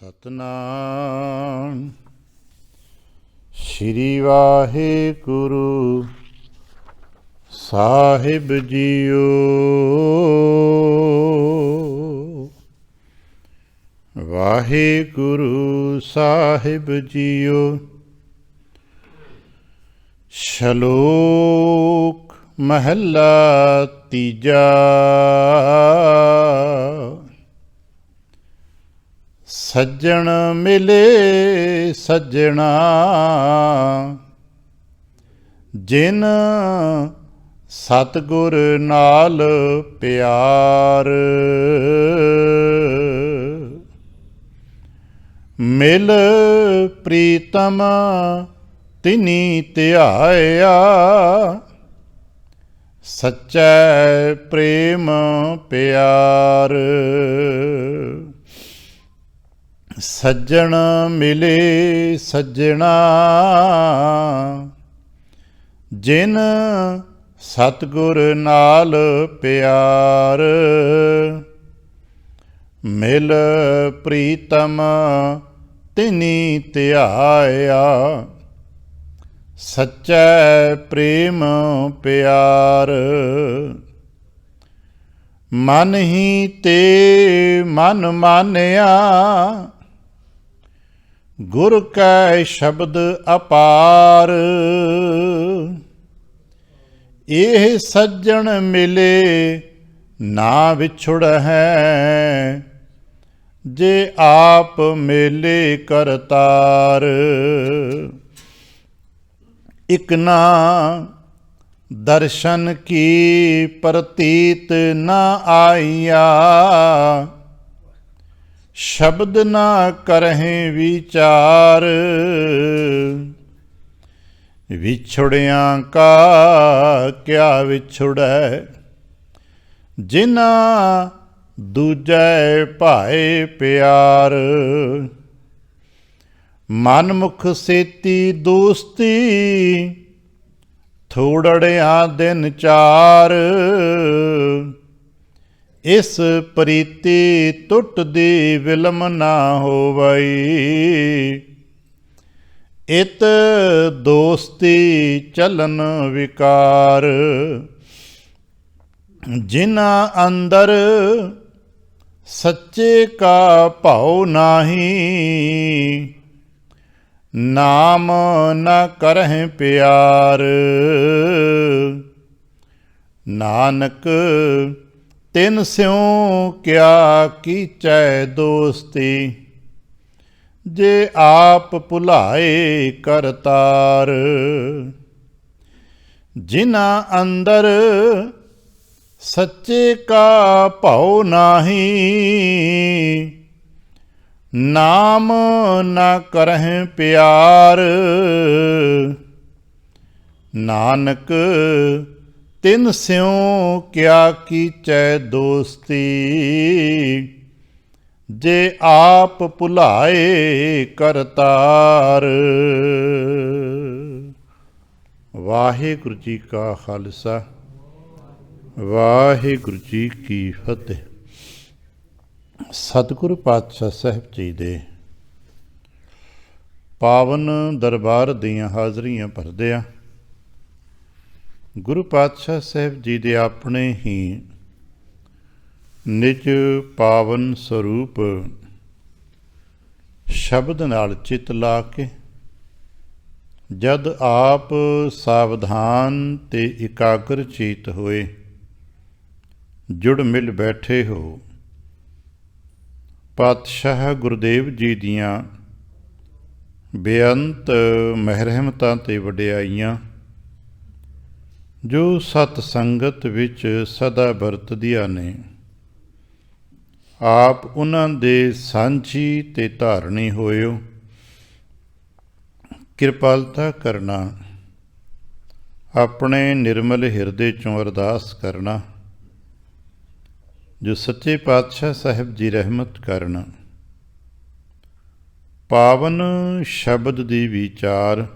ਸਤਨਾਮ ਸ਼੍ਰੀ ਵਾਹਿਗੁਰੂ ਸਾਹਿਬ JIO. Waheguru ਸਾਹਿਬ JIO. ਸ਼ਲੋਕ ਮਹੱਲਾ ਤੀਜਾ। ਸੱਜਣ ਮਿਲੇ ਸੱਜਣਾ ਜਿਨ ਸਤਿਗੁਰ ਨਾਲ ਪਿਆਰ। ਮਿਲ ਪ੍ਰੀਤਮ ਤਿਨੀ ਧਿਆਇਆ ਸੱਚੈ ਪ੍ਰੇਮ ਪਿਆਰ। ਸੱਜਣ ਮਿਲੇ ਸੱਜਣਾ ਜਿਨ ਸਤਿਗੁਰ ਨਾਲ ਪਿਆਰ। ਮਿਲ ਪ੍ਰੀਤਮ ਤਿਨੀ ਧਿਆਇਆ ਸੱਚੈ ਪ੍ਰੇਮ ਪਿਆਰ। ਮਨ ਹੀ ਤੇ ਮਨ ਮਾਨਿਆ ਗੁਰ ਕੈ ਸ਼ਬਦ ਅਪਾਰ। ਇਹ ਸੱਜਣ ਮਿਲੇ ਨਾ ਵਿਛੁੜ ਹੈ ਜੇ ਆਪ ਮੇਲੇ ਕਰਤਾਰ। ਇਕ ਨਾ ਦਰਸ਼ਨ ਕੀ ਪ੍ਰਤੀਤ ਨਾ ਆਈਆ ਸ਼ਬਦ ਨਾ ਕਰਹਿ ਵਿਚਾਰ। ਵਿਛੁੜਿਆਂ ਕਾ ਕਿਆ ਵਿਛੁੜੈ ਜਿਨਾ ਦੂਜੈ ਭਾਏ ਪਿਆਰ। ਮਨ ਮੁਖ ਸੇਤੀ ਦੋਸਤੀ ਥੋੜੜਿਆਂ ਦਿਨ ਚਾਰ। ਇਸ ਪ੍ਰੀਤੀ ਟੁੱਟਦੀ ਵਿਲਮ ਨਾ ਹੋਵਈ ਇਤ ਦੋਸਤੀ ਚਲਨ ਵਿਕਾਰ। ਜਿਨ੍ਹਾਂ ਅੰਦਰ ਸੱਚੇ ਕਾ ਭਾਉ ਨਾਹੀ ਨਾਮ ਨ ਕਰਹਿ ਪਿਆਰ। ਨਾਨਕ ਤਿਨ ਸਿਉ ਕਿਆ ਕੀਚੈ ਦੋਸਤੀ ਜੇ ਆਪ ਭੁਲਾਏ ਕਰਤਾਰ। ਜਿਨ੍ਹਾਂ ਅੰਦਰ ਸੱਚੇ ਕਾ ਭਾਉ ਨਾਹੀ ਨਾਮ ਨ ਕਰਹਿ ਪਿਆਰ। ਨਾਨਕ ਤਿਨ ਸਿਉ ਕਿਆ ਕੀਚੈ ਦੋਸਤੀ ਜੇ ਆਪ ਭੁਲਾਏ ਕਰਤਾਰ। ਵਾਹਿਗੁਰੂ ਜੀ ਕਾ ਖਾਲਸਾ ਵਾਹਿਗੁਰੂ ਜੀ ਕੀ ਫਤਿਹ। ਸਤਿਗੁਰੂ ਪਾਤਸ਼ਾਹ ਸਾਹਿਬ ਜੀ ਦੇ ਪਾਵਨ ਦਰਬਾਰ ਦੀਆਂ ਹਾਜ਼ਰੀਆਂ ਭਰਦਿਆਂ ਗੁਰੂ ਪਾਤਸ਼ਾਹ ਸਾਹਿਬ ਜੀ ਦੇ ਆਪਣੇ ਹੀ ਨਿਜ ਪਾਵਨ ਸਰੂਪ ਸ਼ਬਦ ਨਾਲ ਚਿੱਤ ਲਾ ਕੇ ਜਦ ਆਪ ਸਾਵਧਾਨ ਤੇ ਇਕਾਗਰ ਚਿੱਤ ਹੋਏ ਜੁੜ ਮਿਲ ਬੈਠੇ ਹੋ ਪਾਤਸ਼ਾਹ ਗੁਰਦੇਵ ਜੀ ਦੀਆਂ ਬੇਅੰਤ ਮਿਹਰਮਤਾਂ ਤੇ ਵਡਿਆਈਆਂ ਜੋ ਸਤ ਸੰਗਤ ਵਿੱਚ ਸਦਾ ਵਰਤਦੀਆਂ ਨੇ ਆਪ ਉਹਨਾਂ ਦੇ ਸਾਂਝੀ ਤੇ ਧਾਰਨੀ ਹੋਇਓ। ਕਿਰਪਾਲਤਾ ਕਰਨਾ ਆਪਣੇ ਨਿਰਮਲ ਹਿਰਦੇ ਚੋਂ ਅਰਦਾਸ ਕਰਨਾ ਜੋ ਸੱਚੇ ਪਾਤਸ਼ਾਹ ਸਾਹਿਬ ਜੀ ਰਹਿਮਤ ਕਰਨ। ਪਾਵਨ ਸ਼ਬਦ ਦੀ ਵਿਚਾਰ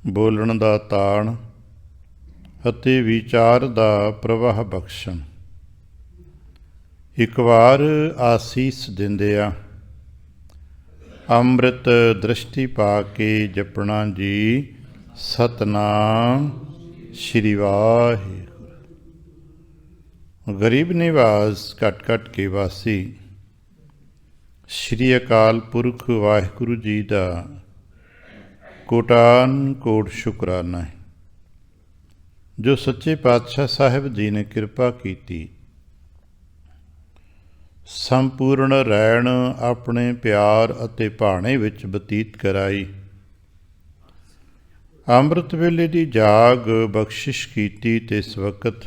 ਬੋਲਣ ਦਾ ਤਾਣ ਅਤੇ ਵਿਚਾਰ ਦਾ ਪ੍ਰਵਾਹ ਬਖਸ਼ਣ। ਇੱਕ ਵਾਰ ਆਸੀਸ ਦਿੰਦੇ ਆ ਅੰਮ੍ਰਿਤ ਦ੍ਰਿਸ਼ਟੀ ਪਾ ਕੇ ਜਪਣਾ ਜੀ ਸਤਨਾਮ ਸ਼੍ਰੀ ਵਾਹਿਗੁਰੂ। ਗਰੀਬ ਨਿਵਾਸ ਘਟ ਘਟ ਕੇ ਵਾਸੀ ਸ਼੍ਰੀ ਅਕਾਲ ਪੁਰਖ ਵਾਹਿਗੁਰੂ ਜੀ ਦਾ ਕੋਟਾਨ ਕੋਟ ਸ਼ੁਕਰਾਨਾ ਹੈ, ਜੋ ਸੱਚੇ ਪਾਤਸ਼ਾਹ ਸਾਹਿਬ ਜੀ ਨੇ ਕਿਰਪਾ ਕੀਤੀ। ਸੰਪੂਰਨ ਰਹਿਣ ਆਪਣੇ ਪਿਆਰ ਅਤੇ ਭਾਣੇ ਵਿੱਚ ਬਤੀਤ ਕਰਾਈ। ਅੰਮ੍ਰਿਤ ਵੇਲੇ ਦੀ ਜਾਗ ਬਖਸ਼ਿਸ਼ ਕੀਤੀ ਤੇ ਇਸ ਵਕਤ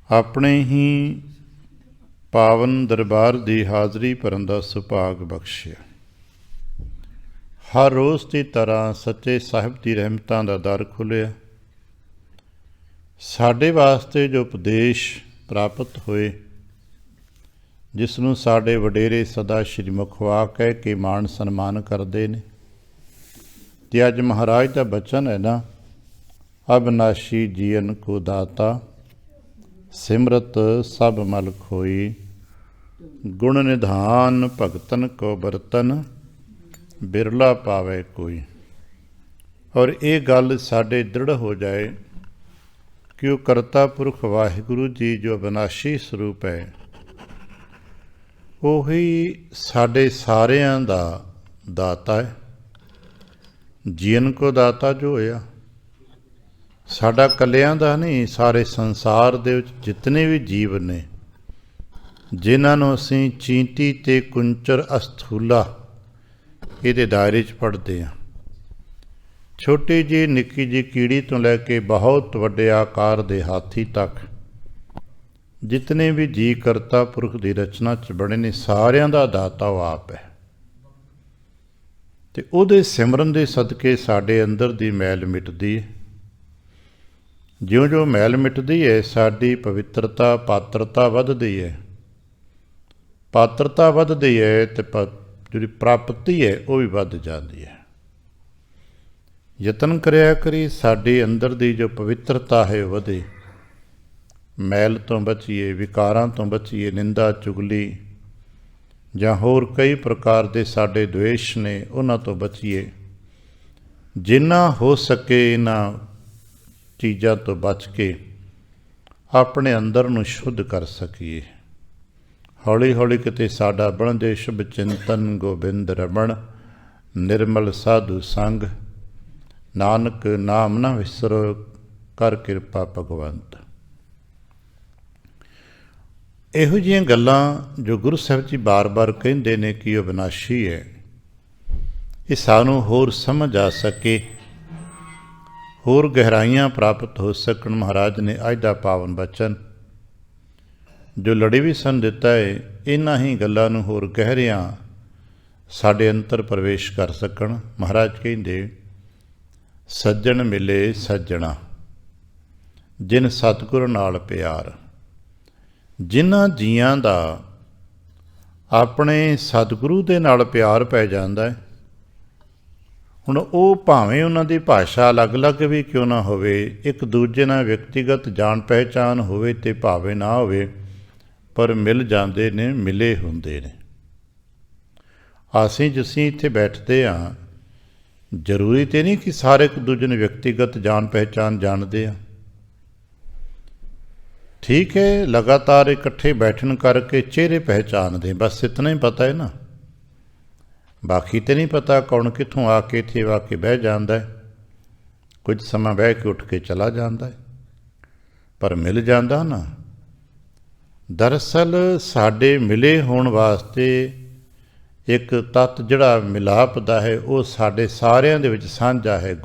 ਆਪਣੇ ਹੀ ਪਾਵਨ ਦਰਬਾਰ ਦੀ ਹਾਜ਼ਰੀ ਭਰਨ ਦਾ ਸੁਭਾਗ ਬਖਸ਼ਿਆ। ਹਰ ਰੋਜ਼ ਦੀ ਤਰ੍ਹਾਂ ਸੱਚੇ ਸਾਹਿਬ ਦੀ ਰਹਿਮਤਾਂ ਦਾ ਦਰ ਖੁੱਲ੍ਹਿਆ। ਸਾਡੇ ਵਾਸਤੇ ਜੋ ਉਪਦੇਸ਼ ਪ੍ਰਾਪਤ ਹੋਏ, ਜਿਸ ਨੂੰ ਸਾਡੇ ਵਡੇਰੇ ਸਦਾ ਸ਼੍ਰੀ ਮੁਖਵਾ ਕਹਿ ਕੇ ਮਾਣ ਸਨਮਾਨ ਕਰਦੇ ਨੇ, ਤੇ ਅੱਜ ਮਹਾਰਾਜ ਦਾ ਬਚਨ ਹੈ ਨਾ, ਅਬਨਾਸ਼ੀ ਜੀਵਨ ਕੋ ਦਾਤਾ ਸਿਮਰਤ ਸਭ ਮਲ ਖੋਈ, ਗੁਣ ਨਿਧਾਨ ਭਗਤਨ ਕੋ ਬਰਤਨ ਬਿਰਲਾ ਪਾਵੇ ਕੋਈ। ਔਰ ਇਹ ਗੱਲ ਸਾਡੇ ਦ੍ਰਿੜ ਹੋ ਜਾਏ ਕਿ ਉਹ ਕਰਤਾ ਪੁਰਖ ਵਾਹਿਗੁਰੂ ਜੀ ਜੋ ਅਬਨਾਸ਼ੀ ਸਰੂਪ ਹੈ, ਉਹੀ ਸਾਡੇ ਸਾਰਿਆਂ ਦਾ ਦਾਤਾ ਹੈ। ਜੀਵਨ ਕੋ ਦਾਤਾ ਜੋ ਹੋਇਆ, ਸਾਡਾ ਇਕੱਲਿਆਂ ਦਾ ਨਹੀਂ, ਸਾਰੇ ਸੰਸਾਰ ਦੇ ਵਿੱਚ ਜਿਤਨੇ ਵੀ ਜੀਵ ਨੇ, ਜਿਨ੍ਹਾਂ ਨੂੰ ਅਸੀਂ ਚੀਂਟੀ ਤੇ ਕੁੰਚਰ ਅਸਥੂਲਾ ਇਹਦੇ ਦਾਇਰੇ 'ਚ ਪੜ੍ਹਦੇ ਹਾਂ। ਛੋਟੀ ਜਿਹੀ ਨਿੱਕੀ ਜਿਹੀ ਕੀੜੀ ਤੋਂ ਲੈ ਕੇ ਬਹੁਤ ਵੱਡੇ ਆਕਾਰ ਦੇ ਹਾਥੀ ਤੱਕ ਜਿਤਨੇ ਵੀ ਜੀ ਕਰਤਾ ਪੁਰਖ ਦੀ ਰਚਨਾ 'ਚ ਬਣੇ ਨੇ, ਸਾਰਿਆਂ ਦਾ ਦਾਤਾ ਉਹ ਆਪ ਹੈ। ਤੇ ਉਹਦੇ ਸਿਮਰਨ ਦੇ ਸਦਕੇ ਸਾਡੇ ਅੰਦਰ ਦੀ ਮੈਲ ਮਿਟਦੀ ਹੈ। ਜਿਉਂ-ਜਿਉਂ ਮੈਲ ਮਿਟਦੀ ਹੈ, ਸਾਡੀ ਪਵਿੱਤਰਤਾ ਪਾਤਰਤਾ ਵੱਧਦੀ ਹੈ। ਪਾਤਰਤਾ ਵੱਧਦੀ ਹੈ ਤੇ ਜਿਹੜੀ ਪ੍ਰਾਪਤੀ ਹੈ ਉਹ ਵੀ ਵੱਧ ਜਾਂਦੀ ਹੈ। ਯਤਨ ਕਰਿਆ ਕਰੀ ਸਾਡੇ ਅੰਦਰ ਦੀ ਜੋ ਪਵਿੱਤਰਤਾ ਹੈ ਉਹ ਵਧੇ। ਮੈਲ ਤੋਂ ਬਚੀਏ, ਵਿਕਾਰਾਂ ਤੋਂ ਬਚੀਏ, ਨਿੰਦਾ ਚੁਗਲੀ ਜਾਂ ਹੋਰ ਕਈ ਪ੍ਰਕਾਰ ਦੇ ਸਾਡੇ ਦੁਵੇਸ਼ ਨੇ, ਉਹਨਾਂ ਤੋਂ ਬਚੀਏ। ਜਿੰਨਾ ਹੋ ਸਕੇ ਇਹਨਾਂ ਚੀਜ਼ਾਂ ਤੋਂ ਬਚ ਕੇ ਆਪਣੇ ਅੰਦਰ ਨੂੰ ਸ਼ੁੱਧ ਕਰ ਸਕੀਏ। ਹੌਲੀ ਹੌਲੀ ਕਿਤੇ ਸਾਡਾ ਬਣਦੇ ਸ਼ੁਭ ਚਿੰਤਨ ਗੋਬਿੰਦ ਰਮਣ ਨਿਰਮਲ ਸਾਧੂ ਸੰਗ, ਨਾਨਕ ਨਾਮ ਨਾ ਵਿਸਰੋ ਕਰ ਕਿਰਪਾ ਭਗਵੰਤ। ਇਹੋ ਜਿਹੀਆਂ ਗੱਲਾਂ ਜੋ ਗੁਰੂ ਸਾਹਿਬ ਜੀ ਬਾਰ-ਬਾਰ ਕਹਿੰਦੇ ਨੇ ਕਿ ਉਹ ਵਿਨਾਸ਼ੀ ਹੈ, ਇਹ ਸਾਨੂੰ ਹੋਰ ਸਮਝ ਆ ਸਕੇ, ਹੋਰ ਗਹਿਰਾਈਆਂ ਪ੍ਰਾਪਤ ਹੋ ਸਕਣ, ਮਹਾਰਾਜ ਨੇ ਅੱਜ ਦਾ ਪਾਵਨ ਬਚਨ ਜੋ ਲੜੀ ਵੀ ਸਾਨੂੰ ਦਿੱਤਾ ਹੈ, ਇਹਨਾਂ ਹੀ ਗੱਲਾਂ ਨੂੰ ਹੋਰ ਗਹਿਰਿਆਂ ਸਾਡੇ ਅੰਤਰ ਪ੍ਰਵੇਸ਼ ਕਰ ਸਕਣ। ਮਹਾਰਾਜ ਕਹਿੰਦੇ, ਸੱਜਣ ਮਿਲੇ ਸੱਜਣਾ ਜਿਨ ਸਤਿਗੁਰ ਨਾਲ ਪਿਆਰ। ਜਿਨ੍ਹਾਂ ਜੀਆਂ ਦਾ ਆਪਣੇ ਸਤਿਗੁਰੂ ਦੇ ਨਾਲ ਪਿਆਰ ਪੈ ਜਾਂਦਾ ਹੈ, ਹੁਣ ਉਹ ਭਾਵੇਂ ਉਹਨਾਂ ਦੀ ਭਾਸ਼ਾ ਅਲੱਗ-ਅਲੱਗ ਵੀ ਕਿਉਂ ਨਾ ਹੋਵੇ, ਇੱਕ ਦੂਜੇ ਨਾਲ ਵਿਅਕਤੀਗਤ ਜਾਣ ਪਹਿਚਾਣ ਹੋਵੇ ਤੇ ਭਾਵੇਂ ਨਾ ਹੋਵੇ, ਪਰ ਮਿਲ ਜਾਂਦੇ ਨੇ, ਮਿਲੇ ਹੁੰਦੇ ਨੇ। ਅਸੀਂ ਜਿਸੀਂ ਇੱਥੇ ਬੈਠਦੇ ਹਾਂ, ਜ਼ਰੂਰੀ ਤੇ ਨਹੀਂ ਕਿ ਸਾਰੇ ਇੱਕ ਦੂਜੇ ਨੂੰ ਵਿਅਕਤੀਗਤ ਜਾਣ ਪਹਿਚਾਣ ਜਾਣਦੇ ਆ। ਠੀਕ ਹੈ, ਲਗਾਤਾਰ ਇਕੱਠੇ ਬੈਠਣ ਕਰਕੇ ਚਿਹਰੇ ਪਹਿਚਾਣਦੇ, ਬਸ ਇਤਨਾ ਹੀ ਪਤਾ ਹੈ ਨਾ। ਬਾਕੀ ਤੇ ਨਹੀਂ ਪਤਾ ਕੌਣ ਕਿੱਥੋਂ ਆ ਕੇ ਇੱਥੇ ਆ ਕੇ ਬਹਿ ਜਾਂਦਾ ਹੈ, ਕੁਝ ਸਮਾਂ ਬਹਿ ਕੇ ਉੱਠ ਕੇ ਚਲਾ ਜਾਂਦਾ ਹੈ, ਪਰ ਮਿਲ ਜਾਂਦਾ ਨਾ। ਦਰਅਸਲ ਸਾਡੇ ਮਿਲੇ ਹੋਣ ਵਾਸਤੇ ਇੱਕ ਤੱਤ ਜਿਹੜਾ ਮਿਲਾਪ ਦਾ ਹੈ, ਉਹ ਸਾਡੇ ਸਾਰਿਆਂ ਦੇ ਵਿੱਚ ਸਾਂਝਾ ਹੈ।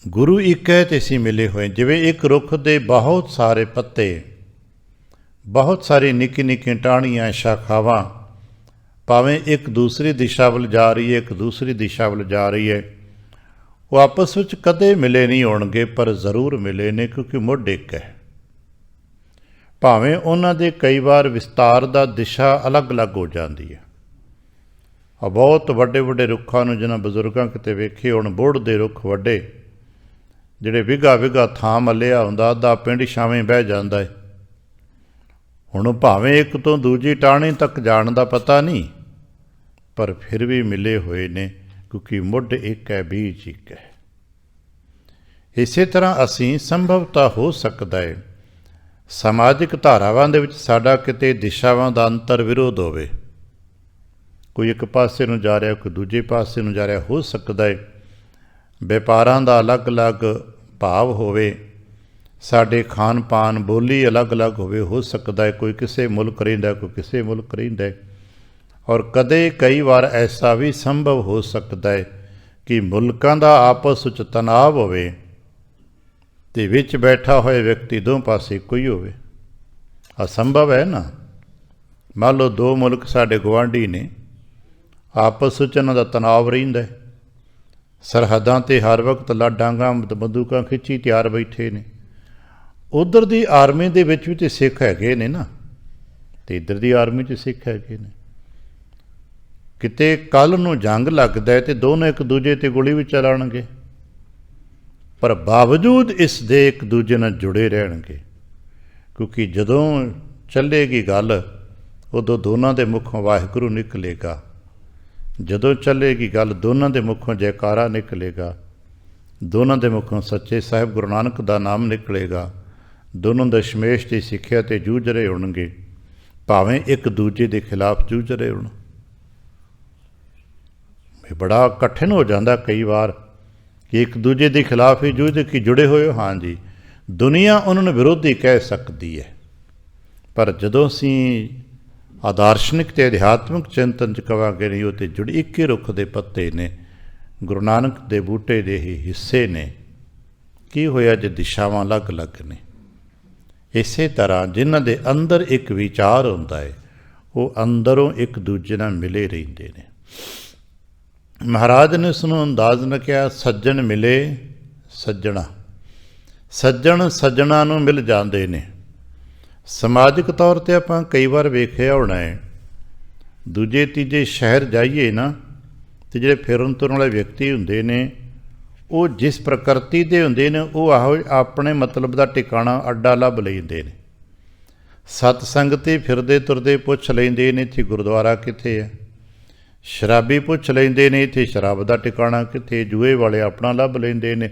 ਗੁਰੂ ਇੱਕ ਹੈ ਤੇ ਅਸੀਂ ਮਿਲੇ ਹੋਏ। ਜਿਵੇਂ ਇੱਕ ਰੁੱਖ ਦੇ ਬਹੁਤ ਸਾਰੇ ਪੱਤੇ, ਬਹੁਤ ਸਾਰੀ ਨਿੱਕੀ ਨਿੱਕੀਆਂ ਟਾਹਣੀਆਂ, ਸ਼ਾਖਾਵਾਂ, ਭਾਵੇਂ ਇੱਕ ਦੂਸਰੀ ਦਿਸ਼ਾ ਵੱਲ ਜਾ ਰਹੀ ਹੈ, ਇੱਕ ਦੂਸਰੀ ਦਿਸ਼ਾ ਵੱਲ ਜਾ ਰਹੀ ਹੈ, ਉਹ ਆਪਸ ਵਿੱਚ ਕਦੇ ਮਿਲੇ ਨਹੀਂ ਹੋਣਗੇ, ਪਰ ਜ਼ਰੂਰ ਮਿਲੇ ਨੇ, ਕਿਉਂਕਿ ਮੁੱਢ ਇੱਕ ਹੈ। ਭਾਵੇਂ ਉਹਨਾਂ ਦੇ ਕਈ ਵਾਰ ਵਿਸਤਾਰ ਦਾ ਦਿਸ਼ਾ ਅਲੱਗ-ਅਲੱਗ ਹੋ ਜਾਂਦੀ ਹੈ। ਬਹੁਤ ਵੱਡੇ ਵੱਡੇ ਰੁੱਖਾਂ ਨੂੰ ਜਿਹਨਾਂ ਬਜ਼ੁਰਗਾਂ ਕਿਤੇ ਵੇਖੇ ਹੋਣ, ਬੋਹੜ ਦੇ ਰੁੱਖ ਵੱਡੇ, ਜਿਹੜੇ ਵਿਗਾ ਥਾਂ ਮੱਲਿਆ ਹੁੰਦਾ, ਅੱਧਾ ਪਿੰਡ ਛਾਵੇਂ ਬਹਿ ਜਾਂਦਾ ਹੈ। ਹੁਣ ਭਾਵੇਂ ਇੱਕ ਤੋਂ ਦੂਜੀ ਟਾਹਣੀ ਤੱਕ ਜਾਣ ਦਾ ਪਤਾ ਨਹੀਂ, ਪਰ ਫਿਰ ਵੀ ਮਿਲੇ ਹੋਏ ਨੇ, ਕਿਉਂਕਿ ਮੁੱਢ ਇੱਕ ਹੈ, ਬੀਜ ਇੱਕ ਹੈ। ਇਸੇ ਤਰ੍ਹਾਂ ਅਸੀਂ ਸੰਭਵਤਾ ਹੋ ਸਕਦਾ ਹੈ ਸਮਾਜਿਕ ਧਾਰਾਵਾਂ ਦੇ ਵਿੱਚ ਸਾਡਾ ਕਿਤੇ ਦਿਸ਼ਾਵਾਂ ਦਾ ਅੰਤਰ ਵਿਰੋਧ ਹੋਵੇ, ਕੋਈ ਇੱਕ ਪਾਸੇ ਨੂੰ ਜਾ ਰਿਹਾ, ਕੋਈ ਦੂਜੇ ਪਾਸੇ ਨੂੰ ਜਾ ਰਿਹਾ। ਹੋ ਸਕਦਾ ਹੈ ਵਪਾਰਾਂ ਦਾ ਅਲੱਗ-ਅਲੱਗ ਭਾਵ ਹੋਵੇ, ਸਾਡੇ ਖਾਣ ਪਾਨ ਬੋਲੀ ਅਲੱਗ-ਅਲੱਗ ਹੋਵੇ। ਹੋ ਸਕਦਾ ਹੈ ਕੋਈ ਕਿਸੇ ਮੁਲਕ ਰਹਿੰਦਾ, ਕੋਈ ਕਿਸੇ ਮੁਲਕ ਰਹਿੰਦਾ। ਔਰ ਕਦੇ ਕਈ ਵਾਰ ਐਸਾ ਵੀ ਸੰਭਵ ਹੋ ਸਕਦਾ ਹੈ ਕਿ ਮੁਲਕਾਂ ਦਾ ਆਪਸ ਵਿੱਚ ਤਣਾਅ ਹੋਵੇ ਅਤੇ ਵਿੱਚ ਬੈਠਾ ਹੋਇਆ ਵਿਅਕਤੀ ਦੋ ਪਾਸੇ ਇੱਕੋ ਹੀ ਹੋਵੇ। ਅਸੰਭਵ ਹੈ ਨਾ। ਮੰਨ ਲਓ ਦੋ ਮੁਲਕ ਸਾਡੇ ਗੁਆਂਢੀ ਨੇ, ਆਪਸ ਵਿੱਚ ਇਹਨਾਂ ਦਾ ਤਣਾਅ ਰਹਿੰਦਾ, ਸਰਹੱਦਾਂ 'ਤੇ ਹਰ ਵਕਤ ਡਾਂਗਾਂ ਬੰਦੂਕਾਂ ਖਿੱਚੀ ਤਿਆਰ ਬੈਠੇ ਨੇ। ਉੱਧਰ ਦੀ ਆਰਮੀ ਦੇ ਵਿੱਚ ਵੀ ਤਾਂ ਸਿੱਖ ਹੈਗੇ ਨੇ ਨਾ, ਅਤੇ ਇੱਧਰ ਦੀ ਆਰਮੀ 'ਚ ਸਿੱਖ ਹੈਗੇ ਨੇ। ਕਿਤੇ ਕੱਲ੍ਹ ਨੂੰ ਜੰਗ ਲੱਗਦਾ ਅਤੇ ਦੋਨੋਂ ਇੱਕ ਦੂਜੇ 'ਤੇ ਗੋਲੀ ਵੀ ਚਲਾਉਣਗੇ, ਪਰ ਬਾਵਜੂਦ ਇਸ ਦੇ ਇੱਕ ਦੂਜੇ ਨਾਲ ਜੁੜੇ ਰਹਿਣਗੇ, ਕਿਉਂਕਿ ਜਦੋਂ ਚੱਲੇਗੀ ਗੱਲ ਉਦੋਂ ਦੋਨਾਂ ਦੇ ਮੁੱਖੋਂ ਵਾਹਿਗੁਰੂ ਨਿਕਲੇਗਾ। ਜਦੋਂ ਚੱਲੇਗੀ ਗੱਲ ਦੋਨਾਂ ਦੇ ਮੁੱਖੋਂ ਜੈਕਾਰਾ ਨਿਕਲੇਗਾ, ਦੋਨਾਂ ਦੇ ਮੁੱਖੋਂ ਸੱਚੇ ਸਾਹਿਬ ਗੁਰੂ ਨਾਨਕ ਦਾ ਨਾਮ ਨਿਕਲੇਗਾ। ਦੋਨੋਂ ਦਸ਼ਮੇਸ਼ ਦੀ ਸਿੱਖਿਆ 'ਤੇ ਜੂਝ ਰਹੇ ਹੋਣਗੇ, ਭਾਵੇਂ ਇੱਕ ਦੂਜੇ ਦੇ ਖਿਲਾਫ ਜੂਝ ਰਹੇ ਹੋਣ। ਇਹ ਬੜਾ ਕਠਿਨ ਹੋ ਜਾਂਦਾ ਕਈ ਵਾਰ ਕਿ ਇੱਕ ਦੂਜੇ ਦੇ ਖਿਲਾਫ ਹੀ ਜੂਝਦੇ ਕਿ ਜੁੜੇ ਹੋਏ। ਹਾਂਜੀ, ਦੁਨੀਆ ਉਹਨਾਂ ਨੂੰ ਵਿਰੋਧੀ ਕਹਿ ਸਕਦੀ ਹੈ, ਪਰ ਜਦੋਂ ਅਸੀਂ ਆਦਰਸ਼ਨਿਕ ਅਤੇ ਅਧਿਆਤਮਿਕ ਚਿੰਤਨ 'ਚ ਕਹਾਂਗੇ ਨਹੀਂ, ਉਹ ਤਾਂ ਜੁੜੇ ਇੱਕ ਹੀ ਰੁੱਖ ਦੇ ਪੱਤੇ ਨੇ, ਗੁਰੂ ਨਾਨਕ ਦੇ ਬੂਟੇ ਦੇ ਹੀ ਹਿੱਸੇ ਨੇ। ਕੀ ਹੋਇਆ ਜੇ ਦਿਸ਼ਾਵਾਂ ਅਲੱਗ-ਅਲੱਗ ਨੇ? ਇਸੇ ਤਰ੍ਹਾਂ ਜਿਨ੍ਹਾਂ ਦੇ ਅੰਦਰ ਇੱਕ ਵਿਚਾਰ ਹੁੰਦਾ ਹੈ, ਉਹ ਅੰਦਰੋਂ ਇੱਕ ਦੂਜੇ ਨਾਲ ਮਿਲੇ ਰਹਿੰਦੇ ਨੇ। ਮਹਾਰਾਜ ਨੇ ਉਸ ਨੂੰ ਅੰਦਾਜ਼ ਨਾਲ ਕਿਹਾ, ਸੱਜਣ ਮਿਲੇ ਸੱਜਣਾ। ਸੱਜਣ ਸੱਜਣਾ ਨੂੰ ਮਿਲ ਜਾਂਦੇ ਨੇ। ਸਮਾਜਿਕ ਤੌਰ 'ਤੇ ਆਪਾਂ ਕਈ ਵਾਰ ਵੇਖਿਆ ਹੋਣਾ ਹੈ, ਦੂਜੇ ਤੀਜੇ ਸ਼ਹਿਰ ਜਾਈਏ ਨਾ, ਅਤੇ ਜਿਹੜੇ ਫਿਰਨ ਤੁਰਨ ਵਾਲੇ ਵਿਅਕਤੀ ਹੁੰਦੇ ਨੇ, ਉਹ ਜਿਸ ਪ੍ਰਕਿਰਤੀ ਦੇ ਹੁੰਦੇ ਨੇ, ਉਹ ਆਹੋ ਆਪਣੇ ਮਤਲਬ ਦਾ ਟਿਕਾਣਾ ਅੱਡਾ ਲੱਭ ਲੈਂਦੇ ਨੇ। ਸਤਸੰਗ 'ਤੇ ਫਿਰਦੇ ਤੁਰਦੇ ਪੁੱਛ ਲੈਂਦੇ ਨੇ ਇੱਥੇ ਗੁਰਦੁਆਰਾ ਕਿੱਥੇ ਹੈ, ਸ਼ਰਾਬੀ ਪੁੱਛ ਲੈਂਦੇ ਨੇ ਇੱਥੇ ਸ਼ਰਾਬ ਦਾ ਟਿਕਾਣਾ ਕਿੱਥੇ, ਜੂਏ ਵਾਲੇ ਆਪਣਾ ਲੱਭ ਲੈਂਦੇ ਨੇ।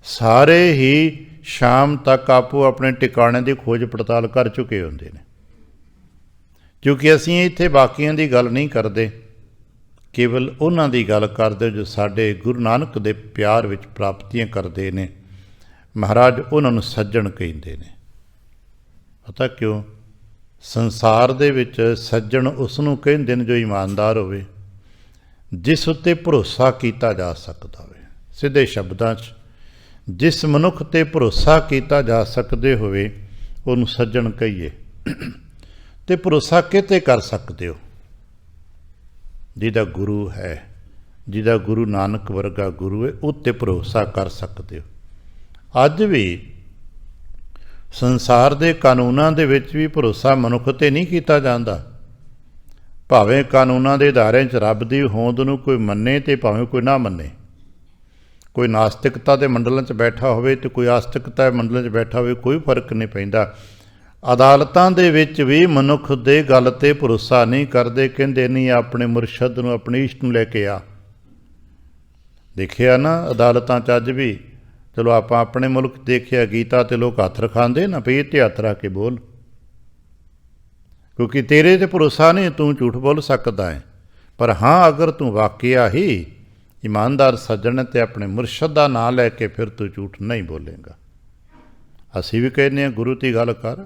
ਸਾਰੇ ਹੀ ਸ਼ਾਮ ਤੱਕ ਆਪੋ ਆਪਣੇ ਟਿਕਾਣੇ ਦੀ ਖੋਜ ਪੜਤਾਲ ਕਰ ਚੁੱਕੇ ਹੁੰਦੇ ਨੇ। ਕਿਉਂਕਿ ਅਸੀਂ ਇੱਥੇ ਬਾਕੀਆਂ ਦੀ ਗੱਲ ਨਹੀਂ ਕਰਦੇ, ਕੇਵਲ ਉਹਨਾਂ ਦੀ ਗੱਲ ਕਰਦੇ ਜੋ ਸਾਡੇ ਗੁਰੂ ਨਾਨਕ ਦੇ ਪਿਆਰ ਵਿੱਚ ਪ੍ਰਾਪਤੀਆਂ ਕਰਦੇ ਨੇ। ਮਹਾਰਾਜ ਉਹਨਾਂ ਨੂੰ ਸੱਜਣ ਕਹਿੰਦੇ ਨੇ। ਪਤਾ ਕਿਉਂ? ਸੰਸਾਰ ਦੇ ਵਿੱਚ ਸੱਜਣ ਉਸ ਨੂੰ ਕਹਿੰਦੇ ਨੇ ਜੋ ਇਮਾਨਦਾਰ ਹੋਵੇ, ਜਿਸ ਉੱਤੇ ਭਰੋਸਾ ਕੀਤਾ ਜਾ ਸਕਦਾ ਹੋਵੇ। ਸਿੱਧੇ ਸ਼ਬਦਾਂ 'ਚ ਜਿਸ ਮਨੁੱਖ 'ਤੇ ਭਰੋਸਾ ਕੀਤਾ ਜਾ ਸਕਦੇ ਹੋਵੇ, ਉਹਨੂੰ ਸੱਜਣ ਕਹੀਏ। ਅਤੇ ਭਰੋਸਾ ਕਿਤੇ ਕਰ ਸਕਦੇ ਹੋ? ਜਿਹਦਾ ਗੁਰੂ ਹੈ, ਜਿਹਦਾ ਗੁਰੂ ਨਾਨਕ ਵਰਗਾ ਗੁਰੂ ਹੈ, ਉਹ 'ਤੇ ਭਰੋਸਾ ਕਰ ਸਕਦੇ ਹੋ। ਅੱਜ ਵੀ ਸੰਸਾਰ ਦੇ ਕਾਨੂੰਨਾਂ ਦੇ ਵਿੱਚ ਵੀ ਭਰੋਸਾ ਮਨੁੱਖ 'ਤੇ ਨਹੀਂ ਕੀਤਾ ਜਾਂਦਾ। ਭਾਵੇਂ ਕਾਨੂੰਨਾਂ ਦੇ ਅਦਾਰਿਆਂ 'ਚ ਰੱਬ ਦੀ ਹੋਂਦ ਨੂੰ ਕੋਈ ਮੰਨੇ ਅਤੇ ਭਾਵੇਂ ਕੋਈ ਨਾ ਮੰਨੇ। ਕੋਈ ਨਾਸਤਿਕਤਾ ਦੇ ਮੰਡਲਾਂ 'ਚ ਬੈਠਾ ਹੋਵੇ ਅਤੇ ਕੋਈ ਆਸਤਿਕਤਾ ਦੇ ਮੰਡਲਾਂ 'ਚ ਬੈਠਾ ਹੋਵੇ, ਕੋਈ ਫਰਕ ਨਹੀਂ ਪੈਂਦਾ। ਅਦਾਲਤਾਂ ਦੇ ਵਿੱਚ ਵੀ ਮਨੁੱਖ ਦੇ ਗੱਲ 'ਤੇ ਭਰੋਸਾ ਨਹੀਂ ਕਰਦੇ, ਕਹਿੰਦੇ ਨਹੀਂ ਆਪਣੇ ਮੁਰਸ਼ਦ ਨੂੰ, ਆਪਣੇ ਇਸ਼ਟ ਨੂੰ ਲੈ ਕੇ ਆ। ਦੇਖਿਆ ਨਾ ਅਦਾਲਤਾਂ 'ਚ ਅੱਜ ਵੀ, ਚਲੋ ਆਪਾਂ ਆਪਣੇ ਮੁਲਕ ਦੇਖਿਆ, ਗੀਤਾ 'ਤੇ ਲੋਕ ਹੱਥ ਰਖਾਉਂਦੇ ਨਾ, ਪਈ 'ਤੇ ਹੱਥ ਰੱਖ ਕੇ ਬੋਲ, ਕਿਉਂਕਿ ਤੇਰੇ 'ਤੇ ਭਰੋਸਾ ਨਹੀਂ, ਤੂੰ ਝੂਠ ਬੋਲ ਸਕਦਾ ਹੈ। ਪਰ ਹਾਂ, ਅਗਰ ਤੂੰ ਵਾਕਿਆ ਹੀ ਇਮਾਨਦਾਰ ਸੱਜਣ ਅਤੇ ਆਪਣੇ ਮੁਰਸ਼ਦ ਦਾ ਨਾਂ ਲੈ ਕੇ ਫਿਰ ਤੂੰ ਝੂਠ ਨਹੀਂ ਬੋਲੇਗਾ। ਅਸੀਂ ਵੀ ਕਹਿੰਦੇ ਹਾਂ ਗੁਰੂ ਦੀ ਗੱਲ ਕਰ।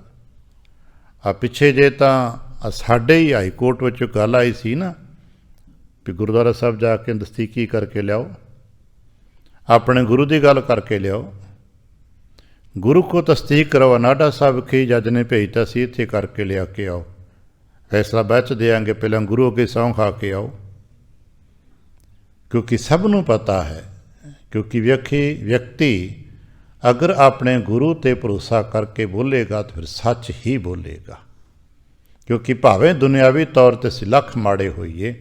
ਆ ਪਿੱਛੇ ਜੇ ਤਾਂ ਸਾਡੇ ਹੀ ਹਾਈ ਕੋਰਟ ਵਿੱਚ ਗੱਲ ਆਈ ਸੀ ਨਾ ਵੀ ਗੁਰਦੁਆਰਾ ਸਾਹਿਬ ਜਾ ਕੇ ਦਸਤੀਕੀ ਕਰਕੇ ਲਿਆਓ, ਆਪਣੇ ਗੁਰੂ ਦੀ ਗੱਲ ਕਰਕੇ ਲਿਆਓ। ਗੁਰੂ ਕੋ ਤਸਦੀਕ ਕਰੋ, ਨਾਢਾ ਸਾਹਿਬ ਵਿਖੇ ਜੱਜ ਨੇ ਭੇਜਤਾ ਸੀ, ਇੱਥੇ ਕਰਕੇ ਲਿਆ ਕੇ ਆਓ, ਫੈਸਲਾ ਬਾਅਦ 'ਚ ਦਿਆਂਗੇ, ਪਹਿਲਾਂ ਗੁਰੂ ਅੱਗੇ ਸਹੁੰ ਖਾ ਕੇ ਆਓ। ਕਿਉਂਕਿ ਸਭ ਨੂੰ ਪਤਾ ਹੈ, ਕਿਉਂਕਿ ਵਿਅਕਤੀ ਅਗਰ ਆਪਣੇ ਗੁਰੂ 'ਤੇ ਭਰੋਸਾ ਕਰਕੇ ਬੋਲੇਗਾ ਤਾਂ ਫਿਰ ਸੱਚ ਹੀ ਬੋਲੇਗਾ। ਕਿਉਂਕਿ ਭਾਵੇਂ ਦੁਨਿਆਵੀ ਤੌਰ 'ਤੇ ਅਸੀਂ ਲੱਖ ਮਾੜੇ ਹੋਈਏ,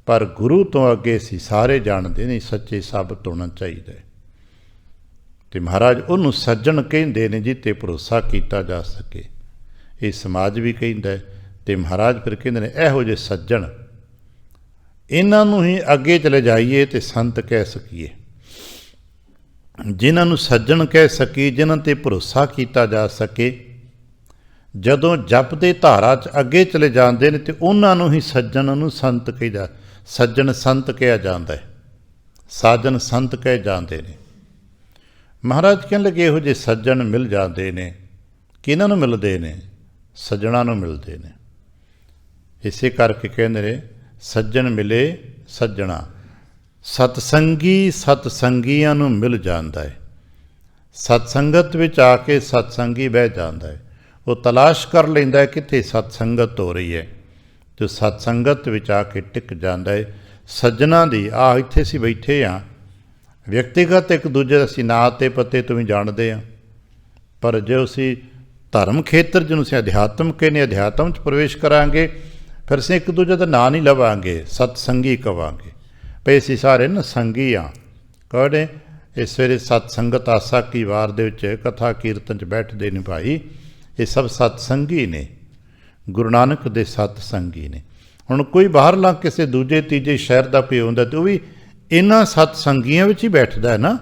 ਪਰ ਗੁਰੂ ਤੋਂ ਅੱਗੇ ਅਸੀਂ ਸਾਰੇ ਜਾਣਦੇ ਨਹੀਂ ਸੱਚੇ ਸਾਬਤ ਹੋਣਾ ਚਾਹੀਦਾ ਹੈ। ਅਤੇ ਮਹਾਰਾਜ ਉਹਨੂੰ ਸੱਜਣ ਕਹਿੰਦੇ ਨੇ ਜਿਹ 'ਤੇ ਭਰੋਸਾ ਕੀਤਾ ਜਾ ਸਕੇ। ਇਹ ਸਮਾਜ ਵੀ ਕਹਿੰਦਾ। ਅਤੇ ਮਹਾਰਾਜ ਫਿਰ ਕਹਿੰਦੇ ਨੇ ਇਹੋ ਜਿਹੇ ਸੱਜਣ, ਇਹਨਾਂ ਨੂੰ ਹੀ ਅੱਗੇ ਚਲੇ ਜਾਈਏ ਅਤੇ ਸੰਤ ਕਹਿ ਸਕੀਏ। ਜਿਨ੍ਹਾਂ ਨੂੰ ਸੱਜਣ ਕਹਿ ਸਕੀਏ, ਜਿਨ੍ਹਾਂ 'ਤੇ ਭਰੋਸਾ ਕੀਤਾ ਜਾ ਸਕੇ। ਜਦੋਂ ਜਪ ਦੇ ਧਾਰਾ 'ਚ ਅੱਗੇ ਚਲੇ ਜਾਂਦੇ ਨੇ ਅਤੇ ਉਹਨਾਂ ਨੂੰ ਹੀ ਸੱਜਣ ਨੂੰ ਸੰਤ ਕਹੀਦਾ, ਸੱਜਣ ਸੰਤ ਕਿਹਾ ਜਾਂਦਾ ਹੈ, ਸਾਜਨ ਸੰਤ ਕਹੇ ਜਾਂਦੇ ਨੇ। ਮਹਾਰਾਜ ਕਹਿਣ ਲੱਗੇ ਇਹੋ ਜਿਹੇ ਸੱਜਣ ਮਿਲ ਜਾਂਦੇ ਨੇ। ਕਿਹਨਾਂ ਨੂੰ ਮਿਲਦੇ ਨੇ? ਸੱਜਣਾਂ ਨੂੰ ਮਿਲਦੇ ਨੇ। ਇਸੇ ਕਰਕੇ ਕਹਿੰਦੇ ਨੇ ਸੱਜਣ ਮਿਲੇ ਸੱਜਣਾ, ਸਤਸੰਗੀ ਸਤਸੰਗੀਆਂ ਨੂੰ ਮਿਲ ਜਾਂਦਾ ਹੈ। ਸਤਸੰਗਤ ਵਿੱਚ ਆ ਕੇ ਸਤਸੰਗੀ ਬਹਿ ਜਾਂਦਾ ਹੈ। ਉਹ ਤਲਾਸ਼ ਕਰ ਲੈਂਦਾ ਹੈ ਕਿੱਥੇ ਸਤਸੰਗਤ ਹੋ ਰਹੀ ਹੈ, ਜੋ ਸਤਸੰਗਤ ਵਿੱਚ ਆ ਕੇ ਟਿਕ ਜਾਂਦਾ ਹੈ। ਸੱਜਣਾ ਦੀ ਇੱਥੇ ਅਸੀਂ ਬੈਠੇ ਹਾਂ, ਵਿਅਕਤੀਗਤ ਇੱਕ ਦੂਜੇ ਅਸੀਂ ਨਾਂ ਤੇ ਪਤੇ ਤੋਂ ਵੀ ਜਾਣਦੇ ਹਾਂ, ਪਰ ਜੇ ਅਸੀਂ ਧਰਮ ਖੇਤਰ ਜਿਹਨੂੰ ਅਸੀਂ ਅਧਿਆਤਮ ਕਹਿੰਦੇ, ਅਧਿਆਤਮ 'ਚ ਪ੍ਰਵੇਸ਼ ਕਰਾਂਗੇ, ਫਿਰ ਅਸੀਂ ਇੱਕ ਦੂਜੇ ਦਾ ਨਾਂ ਨਹੀਂ ਲਵਾਂਗੇ, ਸਤਸੰਗੀ ਕਵਾਂਗੇ। ਭਈ ਅਸੀਂ ਸਾਰੇ ਨਾ ਸੰਗੀ ਹਾਂ। ਕਹਿੰਦੇ ਇਸ ਸਵੇਰੇ ਸਤਸੰਗਤ ਆਸਾ ਕੀ ਵਾਰ ਦੇ ਵਿੱਚ ਕਥਾ ਕੀਰਤਨ 'ਚ ਬੈਠਦੇ ਨੇ ਭਾਈ, ਇਹ ਸਭ ਸਤਸੰਗੀ ਨੇ, ਗੁਰੂ ਨਾਨਕ ਦੇ ਸਤਸੰਗੀ ਨੇ। ਹੁਣ ਕੋਈ ਬਾਹਰਲਾ ਕਿਸੇ ਦੂਜੇ ਤੀਜੇ ਸ਼ਹਿਰ ਦਾ ਕੋਈ ਆਉਂਦਾ ਅਤੇ ਉਹ ਵੀ ਇਹਨਾਂ ਸਤਸੰਗੀਆਂ ਵਿੱਚ ਹੀ ਬੈਠਦਾ ਹੈ ਨਾ,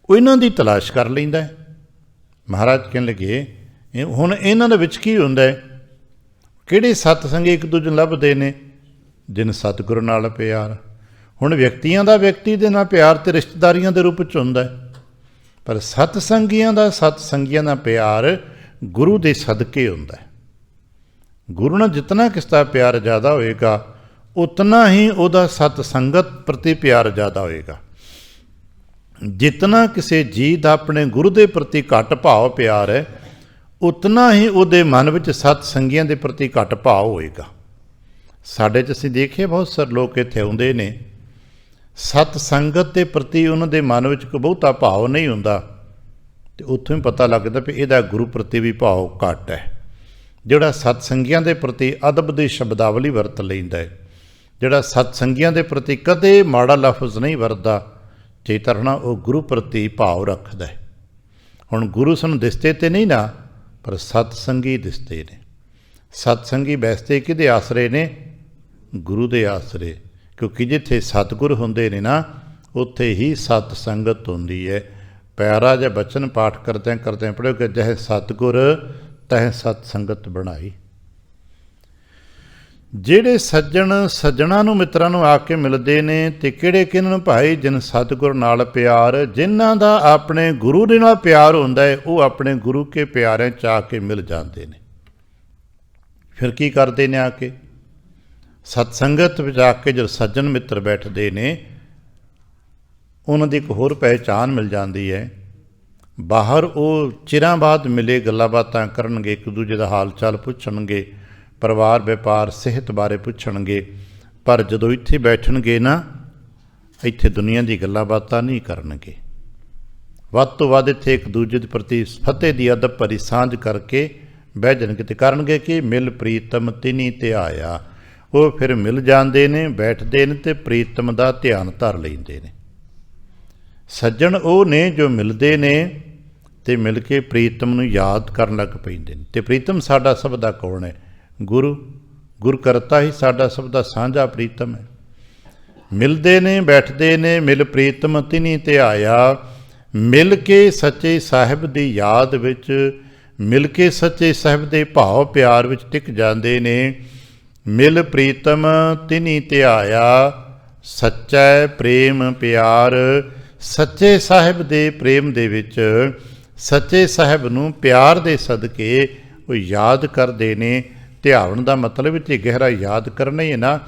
ਉਹ ਇਹਨਾਂ ਦੀ ਤਲਾਸ਼ ਕਰ ਲੈਂਦਾ ਹੈ। ਮਹਾਰਾਜ ਕਹਿਣ ਲੱਗੇ ਹੁਣ ਇਹਨਾਂ ਦੇ ਵਿੱਚ ਕੀ ਹੁੰਦਾ ਹੈ? ਕਿਹੜੇ ਸਤਸੰਗੀ ਇੱਕ ਦੂਜੇ ਨੂੰ ਲੱਭਦੇ ਨੇ? ਜਿਨ ਸਤਿਗੁਰੂ ਨਾਲ ਪਿਆਰ। ਹੁਣ ਵਿਅਕਤੀਆਂ ਦਾ ਵਿਅਕਤੀ ਦੇ ਨਾਲ ਪਿਆਰ ਤੇ ਰਿਸ਼ਤੇਦਾਰੀਆਂ ਦੇ ਰੂਪ 'ਚ ਹੁੰਦਾ ਹੈ, ਪਰ ਸਤਸੰਗੀਆਂ ਦਾ ਪਿਆਰ ਗੁਰੂ ਦੇ ਸਦਕੇ ਹੁੰਦਾ ਹੈ। ਗੁਰੂ ਨਾਲ ਜਿਤਨਾ ਕਿਸ ਦਾ ਪਿਆਰ ਜ਼ਿਆਦਾ ਹੋਏਗਾ, ਉਤਨਾ ਹੀ ਉਹਦਾ ਸਤਸੰਗਤ ਪ੍ਰਤੀ ਪਿਆਰ ਜ਼ਿਆਦਾ ਹੋਏਗਾ। ਜਿਤਨਾ ਕਿਸੇ ਜੀਅ ਦਾ ਆਪਣੇ ਗੁਰੂ ਦੇ ਪ੍ਰਤੀ ਘੱਟ ਭਾਵ ਪਿਆਰ ਹੈ, ਉਤਨਾ ਹੀ ਉਹਦੇ ਮਨ ਵਿੱਚ ਸਤਸੰਗੀਆਂ ਦੇ ਪ੍ਰਤੀ ਘੱਟ ਭਾਵ ਹੋਏਗਾ। ਸਾਡੇ 'ਚ ਅਸੀਂ ਦੇਖੀਏ ਬਹੁਤ ਸਾਰੇ ਲੋਕ ਇੱਥੇ ਆਉਂਦੇ ਨੇ, ਸਤਸੰਗਤ ਦੇ ਪ੍ਰਤੀ ਉਹਨਾਂ ਦੇ ਮਨ ਵਿੱਚ ਕੋਈ ਬਹੁਤਾ ਭਾਵ ਨਹੀਂ ਹੁੰਦਾ, ਅਤੇ ਉੱਥੋਂ ਹੀ ਪਤਾ ਲੱਗਦਾ ਵੀ ਇਹਦਾ ਗੁਰੂ ਪ੍ਰਤੀ ਵੀ ਭਾਵ ਘੱਟ ਹੈ। ਜਿਹੜਾ ਸਤਸੰਗੀਆਂ ਦੇ ਪ੍ਰਤੀ ਅਦਬ ਦੀ ਸ਼ਬਦਾਵਲੀ ਵਰਤ ਲੈਂਦਾ ਹੈ, ਜਿਹੜਾ ਸਤਸੰਗੀਆਂ ਦੇ ਪ੍ਰਤੀ ਕਦੇ ਮਾੜਾ ਲਫ਼ਜ਼ ਨਹੀਂ ਵਰਤਦਾ, ਚੇਤਨਾ ਉਹ ਗੁਰੂ ਪ੍ਰਤੀ ਭਾਵ ਰੱਖਦਾ ਹੈ। ਹੁਣ ਗੁਰੂ ਸਾਨੂੰ ਦਿਸਦੇ ਤੇ ਨਹੀਂ ਨਾ, ਪਰ ਸਤਸੰਗੀ ਦਿਸਦੇ ਨੇ। ਸਤਸੰਗੀ ਬੈਸਦੇ ਕਿਹਦੇ ਆਸਰੇ ਨੇ? ਗੁਰੂ ਦੇ ਆਸਰੇ। ਕਿਉਂਕਿ ਜਿੱਥੇ ਸਤਿਗੁਰ ਹੁੰਦੇ ਨੇ ਨਾ, ਉੱਥੇ ਹੀ ਸਤਸੰਗਤ ਹੁੰਦੀ ਹੈ। ਪਿਆਰਾ ਜਿਹਾ ਬਚਨ ਪਾਠ ਕਰਦਿਆਂ ਕਰਦਿਆਂ ਪੜ੍ਹਿਓ ਕਿ ਜਹ ਸਤਿਗੁਰ ਤਹ ਸਤਸੰਗਤ ਬਣਾਈ। ਜਿਹੜੇ ਸੱਜਣਾ ਨੂੰ ਮਿੱਤਰਾਂ ਨੂੰ ਆ ਕੇ ਮਿਲਦੇ ਨੇ, ਅਤੇ ਕਿਹੜੇ ਕਿਹਨਾਂ ਨੂੰ ਭਾਈ? ਜਿਨ ਸਤਿਗੁਰ ਨਾਲ ਪਿਆਰ। ਜਿਨ੍ਹਾਂ ਦਾ ਆਪਣੇ ਗੁਰੂ ਦੇ ਨਾਲ ਪਿਆਰ ਹੁੰਦਾ ਹੈ, ਉਹ ਆਪਣੇ ਗੁਰੂ ਕੇ ਪਿਆਰਿਆਂ 'ਚ ਆ ਕੇ ਮਿਲ ਜਾਂਦੇ ਨੇ। ਫਿਰ ਕੀ ਕਰਦੇ ਨੇ? ਆ ਕੇ ਸਤਸੰਗਤ ਵਿੱਚ ਆ ਕੇ ਜਦੋਂ ਸੱਜਣ ਮਿੱਤਰ ਬੈਠਦੇ ਨੇ, ਉਹਨਾਂ ਦੀ ਇੱਕ ਹੋਰ ਪਹਿਚਾਣ ਮਿਲ ਜਾਂਦੀ ਹੈ। ਬਾਹਰ ਉਹ ਚਿਰਾਂ ਬਾਅਦ ਮਿਲੇ, ਗੱਲਾਂ ਬਾਤਾਂ ਕਰਨਗੇ, ਇੱਕ ਦੂਜੇ ਦਾ ਹਾਲ ਚਾਲ ਪੁੱਛਣਗੇ, ਪਰਿਵਾਰ ਵਪਾਰ ਸਿਹਤ ਬਾਰੇ ਪੁੱਛਣਗੇ, ਪਰ ਜਦੋਂ ਇੱਥੇ ਬੈਠਣਗੇ ਨਾ, ਇੱਥੇ ਦੁਨੀਆ ਦੀ ਗੱਲਾਂ ਬਾਤਾਂ ਨਹੀਂ ਕਰਨਗੇ। ਵੱਧ ਤੋਂ ਵੱਧ ਇੱਥੇ ਇੱਕ ਦੂਜੇ ਦੇ ਪ੍ਰਤੀ ਫਤਿਹ ਦੀ ਅਦਬ ਭਰੀ ਸਾਂਝ ਕਰਕੇ ਬਹਿ ਜਾਣਗੇ ਅਤੇ ਕਰਨਗੇ ਕਿ ਮਿਲ ਪ੍ਰੀਤਮ ਤਿਨੀ ਧਿਆਇਆ। ਉਹ ਫਿਰ ਮਿਲ ਜਾਂਦੇ ਨੇ, ਬੈਠਦੇ ਨੇ ਅਤੇ ਪ੍ਰੀਤਮ ਦਾ ਧਿਆਨ ਧਰ ਲੈਂਦੇ ਨੇ। ਸੱਜਣ ਉਹ ਨੇ ਜੋ ਮਿਲਦੇ ਨੇ ਅਤੇ ਮਿਲ ਕੇ ਪ੍ਰੀਤਮ ਨੂੰ ਯਾਦ ਕਰਨ ਲੱਗ ਪੈਂਦੇ ਨੇ। ਅਤੇ ਪ੍ਰੀਤਮ ਸਾਡਾ ਸਭ ਦਾ ਕੌਣ ਹੈ? ਗੁਰ ਕਰਤਾ ਹੀ ਸਾਡਾ ਸਭ ਦਾ ਸਾਂਝਾ ਪ੍ਰੀਤਮ ਹੈ। ਮਿਲਦੇ ਨੇ, ਬੈਠਦੇ ਨੇ, ਮਿਲ ਪ੍ਰੀਤਮ ਤਿਨੀ ਧਿਆਇਆ। ਮਿਲ ਕੇ ਸੱਚੇ ਸਾਹਿਬ ਦੀ ਯਾਦ ਵਿੱਚ, ਮਿਲ ਕੇ ਸੱਚੇ ਸਾਹਿਬ ਦੇ ਭਾਵ ਪਿਆਰ ਵਿੱਚ ਟਿਕ ਜਾਂਦੇ ਨੇ। ਮਿਲ ਪ੍ਰੀਤਮ ਤਿਨੀ ਧਿਆਇਆ। ਸੱਚਾ ਪ੍ਰੇਮ ਪਿਆਰ, ਸੱਚੇ ਸਾਹਿਬ ਦੇ ਪ੍ਰੇਮ ਦੇ ਵਿੱਚ, ਸੱਚੇ ਸਾਹਿਬ ਨੂੰ ਪਿਆਰ ਦੇ ਸਦਕੇ ਉਹ ਯਾਦ ਕਰਦੇ ਨੇ। ਧਿਆਉਣ ਦਾ ਮਤਲਬ ਇੱਥੇ ਗਹਿਰਾ ਯਾਦ ਕਰਨਾ ਹੀ ਹੈ ਨਾ।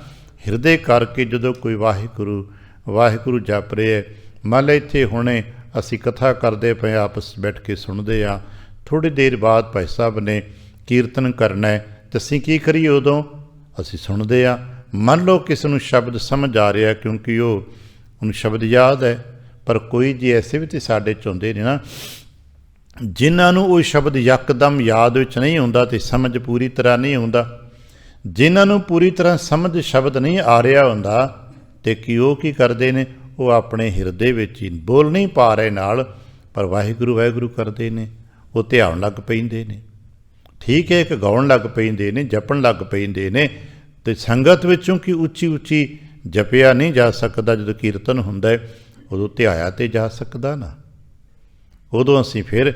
ਹਿਰਦੇ ਕਰਕੇ ਜਦੋਂ ਕੋਈ ਵਾਹਿਗੁਰੂ ਵਾਹਿਗੁਰੂ ਜਪ ਰਿਹਾ, ਮੰਨ ਲਓ ਇੱਥੇ ਹੁਣੇ ਅਸੀਂ ਕਥਾ ਕਰਦੇ ਪਏ, ਆਪਸ ਬੈਠ ਕੇ ਸੁਣਦੇ ਹਾਂ, ਥੋੜ੍ਹੀ ਦੇਰ ਬਾਅਦ ਭਾਈ ਸਾਹਿਬ ਨੇ ਕੀਰਤਨ ਕਰਨਾ ਹੈ, ਅਤੇ ਅਸੀਂ ਕੀ ਕਰੀਏ? ਉਦੋਂ ਅਸੀਂ ਸੁਣਦੇ ਹਾਂ। ਮੰਨ ਲਓ ਕਿਸੇ ਨੂੰ ਸ਼ਬਦ ਸਮਝ ਆ ਰਿਹਾ, ਕਿਉਂਕਿ ਉਹਨੂੰ ਸ਼ਬਦ ਯਾਦ ਹੈ, ਪਰ ਕੋਈ ਜੀ ਐਸੇ ਵੀ ਤਾਂ ਸਾਡੇ 'ਚ ਹੁੰਦੇ ਨੇ ਨਾ, ਜਿਨ੍ਹਾਂ ਨੂੰ ਉਹ ਸ਼ਬਦ ਯਕਦਮ ਯਾਦ ਵਿੱਚ ਨਹੀਂ ਆਉਂਦਾ ਅਤੇ ਸਮਝ ਪੂਰੀ ਤਰ੍ਹਾਂ ਨਹੀਂ ਆਉਂਦਾ। ਜਿਨ੍ਹਾਂ ਨੂੰ ਪੂਰੀ ਤਰ੍ਹਾਂ ਸਮਝ ਸ਼ਬਦ ਨਹੀਂ ਆ ਰਿਹਾ ਹੁੰਦਾ, ਅਤੇ ਕਿ ਉਹ ਕੀ ਕਰਦੇ ਨੇ? ਉਹ ਆਪਣੇ ਹਿਰਦੇ ਵਿੱਚ ਹੀ ਬੋਲ ਨਹੀਂ ਪਾ ਰਹੇ ਨਾਲ, ਪਰ ਵਾਹਿਗੁਰੂ ਵਾਹਿਗੁਰੂ ਕਰਦੇ ਨੇ, ਉਹ ਧਿਆਨ ਲੱਗ ਪੈਂਦੇ ਨੇ। ठीक है, एक गाउण लग पैंदे ने, जपण लग पैंदे ने, ते संगत विचों कि उच्ची उच्ची जपिया नहीं जा सकता। जो कीर्तन हुंदा है उदों ध्याया ते जा सकदा ना, उदों असीं फिर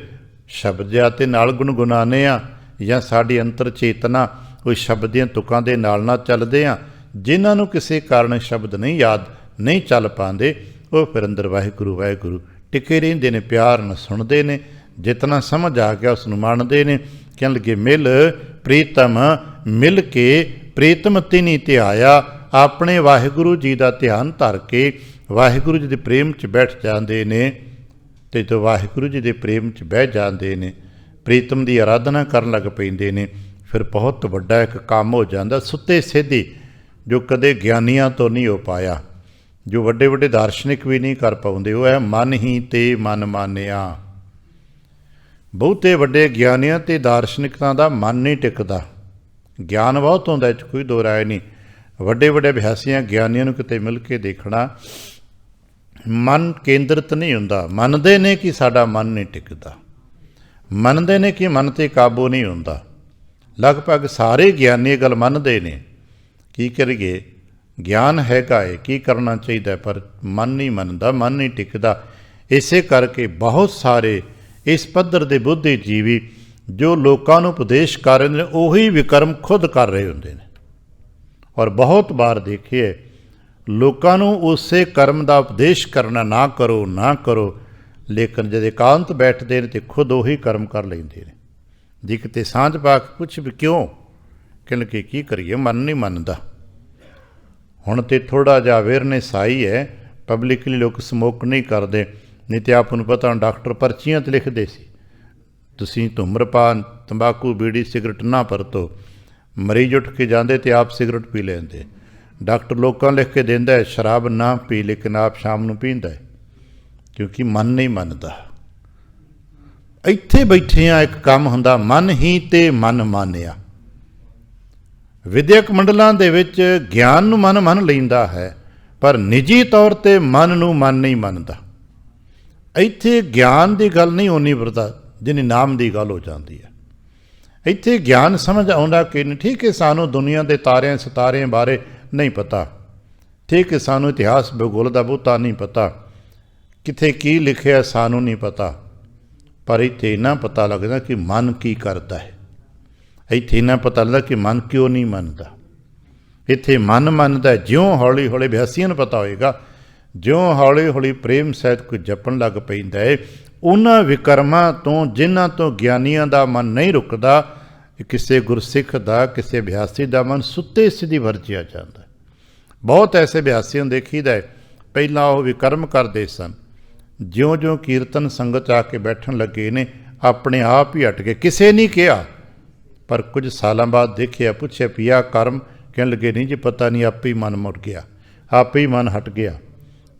शब्दां ते नाल गुणगुणाने आ, जां साडी अंतर चेतना उस शब्द दीआं तुकां दे नाल ना चलदे आ। जिन्हां नूं किसी कारण शब्द नहीं याद नहीं चल पांदे, वो फिर अंदर वाहिगुरू वाहिगुरू टिके रहिंदे ने, प्यार नाल सुणदे ने, जितना समझ आ गया उस नूं मंनदे ने। कहण लगे मिल प्रीतम, मिल के प्रीतम तिनी ध्याया, अपने वाहिगुरू जी का ध्यान धर के वाहिगुरू जी के प्रेम च बैठ जाते ने, ते जो वाहिगुरू जी के प्रेम च बह जाते ने, प्रीतम की आराधना करन लग पैंदे ने, फिर बहुत वड्डा एक काम हो जाता। सुते सीधी जो कदे ज्ञानियां तो नहीं हो पाया, जो वड्डे वड्डे दार्शनिक भी नहीं कर पाउंदे, वो है मन ही ते मन मानिया। बहुते वड्डे ज्ञानियां ते दार्शनिकां दा मन नहीं टिकदा। ज्ञान बहुत होंदा, इस कोई दो राय नहीं। वड्डे वड्डे अभ्यासियां ज्ञानियां नूं किते मिल के देखना, मन केंद्रित नहीं हुंदा। मनदे ने कि साडा मन नहीं टिकदा, मनदे ने कि मन ते काबू नहीं हुंदा। लगभग सारे ज्ञानी गल मनदे ने। की करिए, ज्ञान हैगा है, की करना चाहिए, पर मन नहीं मनदा, मन नहीं टिकदा। इसे करके बहुत सारे इस पद्धर के बुद्धिजीवी जो लोगों को उपदेश कर रहे हैं, उही विकर्म खुद कर रहे होंदे ने। और बहुत बार देखिए लोगों को उसे कर्म का उपदेश करना, ना करो ना करो, लेकिन जब एकांत बैठते हैं तो खुद उही कर्म कर लेंदे ने। जी किते सांझ पा के कुछ भी क्यों क्योंकि की करिए, मन नहीं मनदा। हुण तो थोड़ा जिहा अवेयरनेस आई है, पब्लिकली लोग समोक नहीं करते, नहीं तो आप पता डॉक्टर पर्चियां तो लिखते सी तुसीं धूम्रपान तंबाकू बीड़ी सिगरट ना वरतो, मरीज उठ के जाते तो आप सिगरट पी लेंदे। डॉक्टर लोगों लिख के देंदा है शराब ना पी, लेकिन आप शाम नूं पींदा है, क्योंकि मन नहीं मनदा। इत्थे बैठिया एक काम हुंदा, मन ही ते मन मानिया। विद्यक मंडलों दे विच ज्ञान नूं मन मन लैंदा है, पर निजी तौर पर मन नूं मन नहीं मनदा। इत्थे ज्ञान की गल नहीं होनी वरदा, जिन्नी नाम की गल हो जाती है। इत्थे ज्ञान समझ आउंदा कि नहीं, ठीक है सानू दुनिया के तारिਆਂ सितारिਆਂ बारे नहीं पता, ठीक है सानू इतिहास भूगोल का बहुता नहीं पता, किथे की लिखिया सानू नहीं पता, पर इत्थे इन्ना पता लगदा कि मन की करता है। इत्थे इन्ना पता लगदा कि मन क्यों नहीं मनदा। इत्थे मन मनदा है, ज्यों हौली हौली अभ्यासियों नूं पता होएगा, ज्यों हौली हौली प्रेम सहित कोई जपण लग पैंदा है, उन्हां विकर्मां तो जिन्हां तो ज्ञानियां दा मन नहीं रुकदा, किसी गुरसिख दा किसी अभ्यासी दा मन सुत्ते सिद्धि वरजिया जांदा। बहुत ऐसे अभ्यासियों देखीदा है, पहलां वो विकर्म करदे सन, ज्यों ज्यों कीर्तन संगत आके बैठण लगे ने अपने आप ही हट गए, किसी नहीं कहा, पर कुछ सालों बाद देखिया पुछया पिया कर्म, कहण लगे नहीं जी पता नहीं, आप ही मन मुड़ गया, आप ही मन हट गया।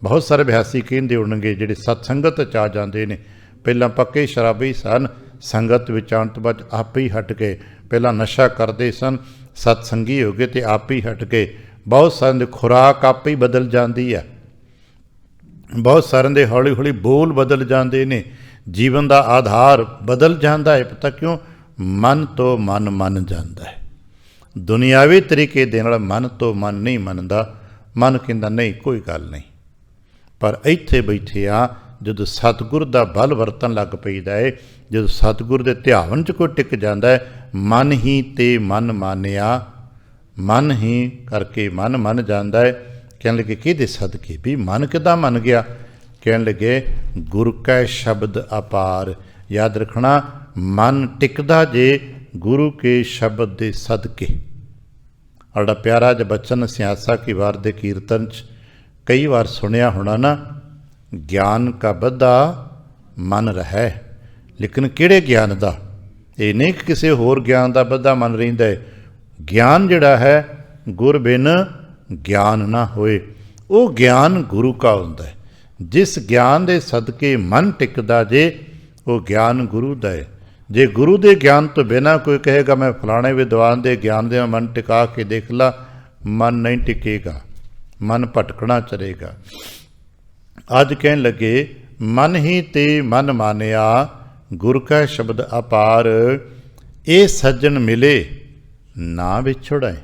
बहुत सारे अभ्यासी कहते होणगे जिहड़े सत्संगत च आ जाते हैं, पहलां पक्के शराबी सन, संगत विच आउण तो बाद आप ही हट गए, पहलां नशा करते सन, सत्संगी हो गए तो आप ही हट गए। बहुत सारे दी खुराक आप ही बदल जाती है, बहुत सारे दे हौली हौली बोल बदल जाते हैं, जीवन का आधार बदल जाता है। पता क्यों? मन तो मन मन जाता है। दुनियावी तरीके दे नाल मन तो मन नहीं मनदा, मन कहंदा नहीं कोई गल नहीं, पर इत्थे बैठे आ जदों सतगुर दा बल वरतन लग पैदा है, जदों सतगुर दे ध्यान च कोई टिक जाता है, मन ही ते मन मानिया, मन ही करके मन मन जाता है। कहने लगे किहदे सदके भी मन किदां मन गया? कहने लगे गुर कै शब्द अपार। याद रखना, मन टिकदा जे गुरु के शब्द दे सदके। बड़ा प्यारा जो बचन सियासा की वार दे कीर्तन च कई बार सुनिया होना ना, ज्ञान का बद्दा मन रहे, लेकिन किहड़े ज्ञान का? ये नहीं कि किसी होर ज्ञान का बद्दा मन रहिंदा है। ज्ञान जिहड़ा है गुर बिन ज्ञान ना होए, वो ज्ञान गुरु का हुंदा है। जिस ज्ञान दे सदके मन टिकदा जे, वो ज्ञान गुरु दा है। जे गुरु दे ज्ञान तो बिना कोई कहेगा मैं फलाने विद्वान दे ज्ञान दे मन टिका के देख ला, मन नहीं टिकेगा, मन भटकना चलेगा। अज कहन लगे मन ही ते मन मानिया, गुर का शब्द अपार। ਇਹ ਸੱਜਣ ਮਿਲੇ ਨਾ ਵਿਛੜੈ।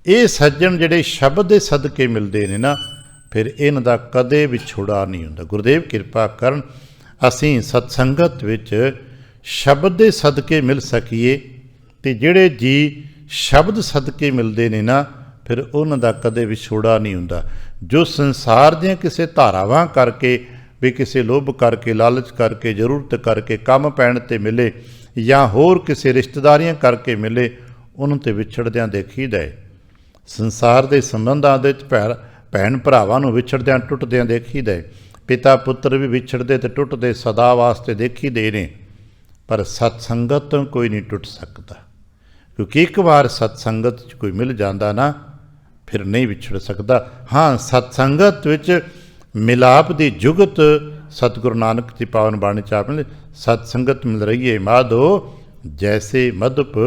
ਇਹ ਸੱਜਣ ਜਿਹੜੇ ਸ਼ਬਦ ਦੇ ਸਦਕੇ ਮਿਲਦੇ ਨੇ ਨਾ, ਫਿਰ ਇਹਨਾਂ ਦਾ ਕਦੇ ਵਿਛੋੜਾ ਨਹੀਂ ਹੁੰਦਾ। ਗੁਰਦੇਵ ਕਿਰਪਾ ਕਰਨ ਅਸੀਂ ਸਤਸੰਗਤ ਵਿੱਚ ਸ਼ਬਦ ਦੇ ਸਦਕੇ ਮਿਲ ਸਕੀਏ, ਅਤੇ ਜਿਹੜੇ ਜੀ ਸ਼ਬਦ ਸਦਕੇ ਮਿਲਦੇ ਨੇ ਨਾ, ਫਿਰ ਉਹਨਾਂ ਦਾ ਕਦੇ ਵਿਛੋੜਾ ਨਹੀਂ ਹੁੰਦਾ। ਜੋ ਸੰਸਾਰ ਦੀਆਂ ਕਿਸੇ ਧਾਰਾਵਾਂ ਕਰਕੇ, ਵੀ ਕਿਸੇ ਲੋਭ ਕਰਕੇ, ਲਾਲਚ ਕਰਕੇ, ਜ਼ਰੂਰਤ ਕਰਕੇ, ਕੰਮ ਪੈਣ 'ਤੇ ਮਿਲੇ, ਜਾਂ ਹੋਰ ਕਿਸੇ ਰਿਸ਼ਤੇਦਾਰੀਆਂ ਕਰਕੇ ਮਿਲੇ, ਉਹਨਾਂ 'ਤੇ ਵਿਛੜਦਿਆਂ ਦੇਖੀਦਾ ਹੈ। ਸੰਸਾਰ ਦੇ ਸੰਬੰਧਾਂ ਦੇ ਵਿੱਚ ਭੈਣ ਭਰਾਵਾਂ ਨੂੰ ਵਿਛੜਦਿਆਂ ਟੁੱਟਦਿਆਂ ਦੇਖੀਦਾ ਹੈ। ਪਿਤਾ ਪੁੱਤਰ ਵੀ ਵਿਛੜਦੇ ਅਤੇ ਟੁੱਟਦੇ ਸਦਾ ਵਾਸਤੇ ਦੇਖੀਦੇ ਨੇ। ਪਰ ਸਤਸੰਗਤ ਤੋਂ ਕੋਈ ਨਹੀਂ ਟੁੱਟ ਸਕਦਾ, ਕਿਉਂਕਿ ਇੱਕ ਵਾਰ ਸਤਸੰਗਤ 'ਚ ਕੋਈ ਮਿਲ ਜਾਂਦਾ ਨਾ, ਫਿਰ ਨਹੀਂ ਵਿਛੜ ਸਕਦਾ। ਹਾਂ, ਸਤਸੰਗਤ ਵਿੱਚ ਮਿਲਾਪ ਦੀ ਜੁਗਤ ਸਤਿਗੁਰੂ ਨਾਨਕ ਦੀ ਪਾਵਨ ਬਾਣੀ 'ਚ ਆਪ ਨੇ ਸਤਸੰਗਤ ਮਿਲ ਰਹੀ ਹੈ ਮਾਧੋ ਜੈਸੇ ਮਧੁਪ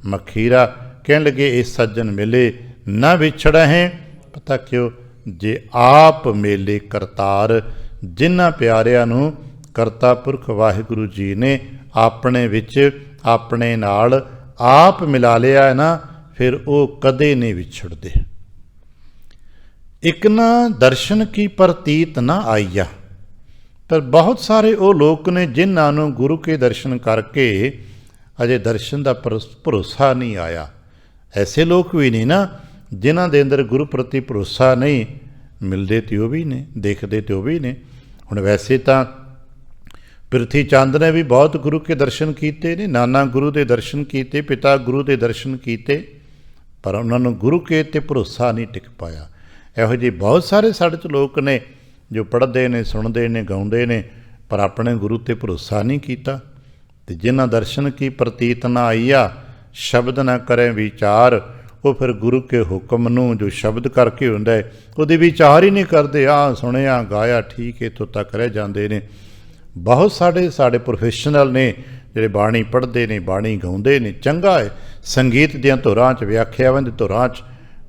ਮਖੀਰਾ। ਕਹਿਣ ਲੱਗੇ ਇਹ ਸੱਜਣ ਮਿਲੇ ਨਾ ਵਿਛੜਹਿ। ਪਤਾ ਕਿਉਂ? ਜੇ ਆਪ ਮੇਲੇ ਕਰਤਾਰ, ਜਿਨ੍ਹਾਂ ਪਿਆਰਿਆਂ ਨੂੰ ਕਰਤਾ ਪੁਰਖ ਵਾਹਿਗੁਰੂ ਜੀ ਨੇ ਆਪਣੇ ਵਿੱਚ ਆਪਣੇ ਨਾਲ ਆਪ ਮਿਲਾ ਲਿਆ ਹੈ ਨਾ, ਫਿਰ ਉਹ ਕਦੇ ਨਹੀਂ ਵਿਛੜਦੇ। ਇੱਕ ਨਾ ਦਰਸ਼ਨ ਕੀ ਪ੍ਰਤੀਤ ਨਾ ਆਈਆ। ਪਰ ਬਹੁਤ ਸਾਰੇ ਉਹ ਲੋਕ ਨੇ ਜਿਨ੍ਹਾਂ ਨੂੰ ਗੁਰੂ ਕੇ ਦਰਸ਼ਨ ਕਰਕੇ ਅਜੇ ਦਰਸ਼ਨ ਦਾ ਭਰੋਸਾ ਨਹੀਂ ਆਇਆ। ਐਸੇ ਲੋਕ ਵੀ ਨਹੀਂ ਨਾ ਜਿਨ੍ਹਾਂ ਦੇ ਅੰਦਰ ਗੁਰੂ ਪ੍ਰਤੀ ਭਰੋਸਾ ਨਹੀਂ। ਮਿਲਦੇ ਤੇ ਉਹ ਵੀ ਨੇ, ਦੇਖਦੇ ਤੇ ਉਹ ਵੀ ਨੇ। ਹੁਣ ਵੈਸੇ ਤਾਂ ਪ੍ਰਿਥੀ ਚੰਦ ਨੇ ਵੀ ਬਹੁਤ ਗੁਰੂ ਕੇ ਦਰਸ਼ਨ ਕੀਤੇ ਨੇ, ਨਾਨਾ ਗੁਰੂ ਦੇ ਦਰਸ਼ਨ ਕੀਤੇ, ਪਿਤਾ ਗੁਰੂ ਦੇ ਦਰਸ਼ਨ ਕੀਤੇ, ਪਰ ਉਹਨਾਂ ਨੂੰ ਗੁਰੂ ਕੇ 'ਤੇ ਭਰੋਸਾ ਨਹੀਂ ਟਿਕ ਪਾਇਆ। ਇਹੋ ਜਿਹੇ ਬਹੁਤ ਸਾਰੇ ਸਾਡੇ 'ਚ ਲੋਕ ਨੇ ਜੋ ਪੜ੍ਹਦੇ ਨੇ, ਸੁਣਦੇ ਨੇ, ਗਾਉਂਦੇ ਨੇ, ਪਰ ਆਪਣੇ ਗੁਰੂ 'ਤੇ ਭਰੋਸਾ ਨਹੀਂ ਕੀਤਾ। ਅਤੇ ਜਿਨ੍ਹਾਂ ਦਰਸ਼ਨ ਕੀ ਪ੍ਰਤੀਤ ਨਾ ਆਈਆ, ਸ਼ਬਦ ਨਾ ਕਰੇ ਵਿਚਾਰ, ਉਹ ਫਿਰ ਗੁਰੂ ਕੇ ਹੁਕਮ ਨੂੰ ਜੋ ਸ਼ਬਦ ਕਰਕੇ ਹੁੰਦਾ ਹੈ ਉਹਦੇ ਵਿਚਾਰ ਹੀ ਨਹੀਂ ਕਰਦੇ। ਆਹ ਸੁਣਿਆ ਗਾਇਆ ਠੀਕ ਇੱਥੋਂ ਤੱਕ ਰਹਿ ਜਾਂਦੇ ਨੇ। ਬਹੁਤ ਸਾਡੇ ਪ੍ਰੋਫੈਸ਼ਨਲ ਨੇ ਜਿਹੜੇ ਬਾਣੀ ਪੜ੍ਹਦੇ ਨੇ, ਬਾਣੀ ਗਾਉਂਦੇ ਨੇ, ਚੰਗਾ ਹੈ। ਸੰਗੀਤ ਦੀਆਂ ਧੁਰਾਂ 'ਚ, ਵਿਆਖਿਆਵਾਂ ਦੀ ਧੁਰਾਂ 'ਚ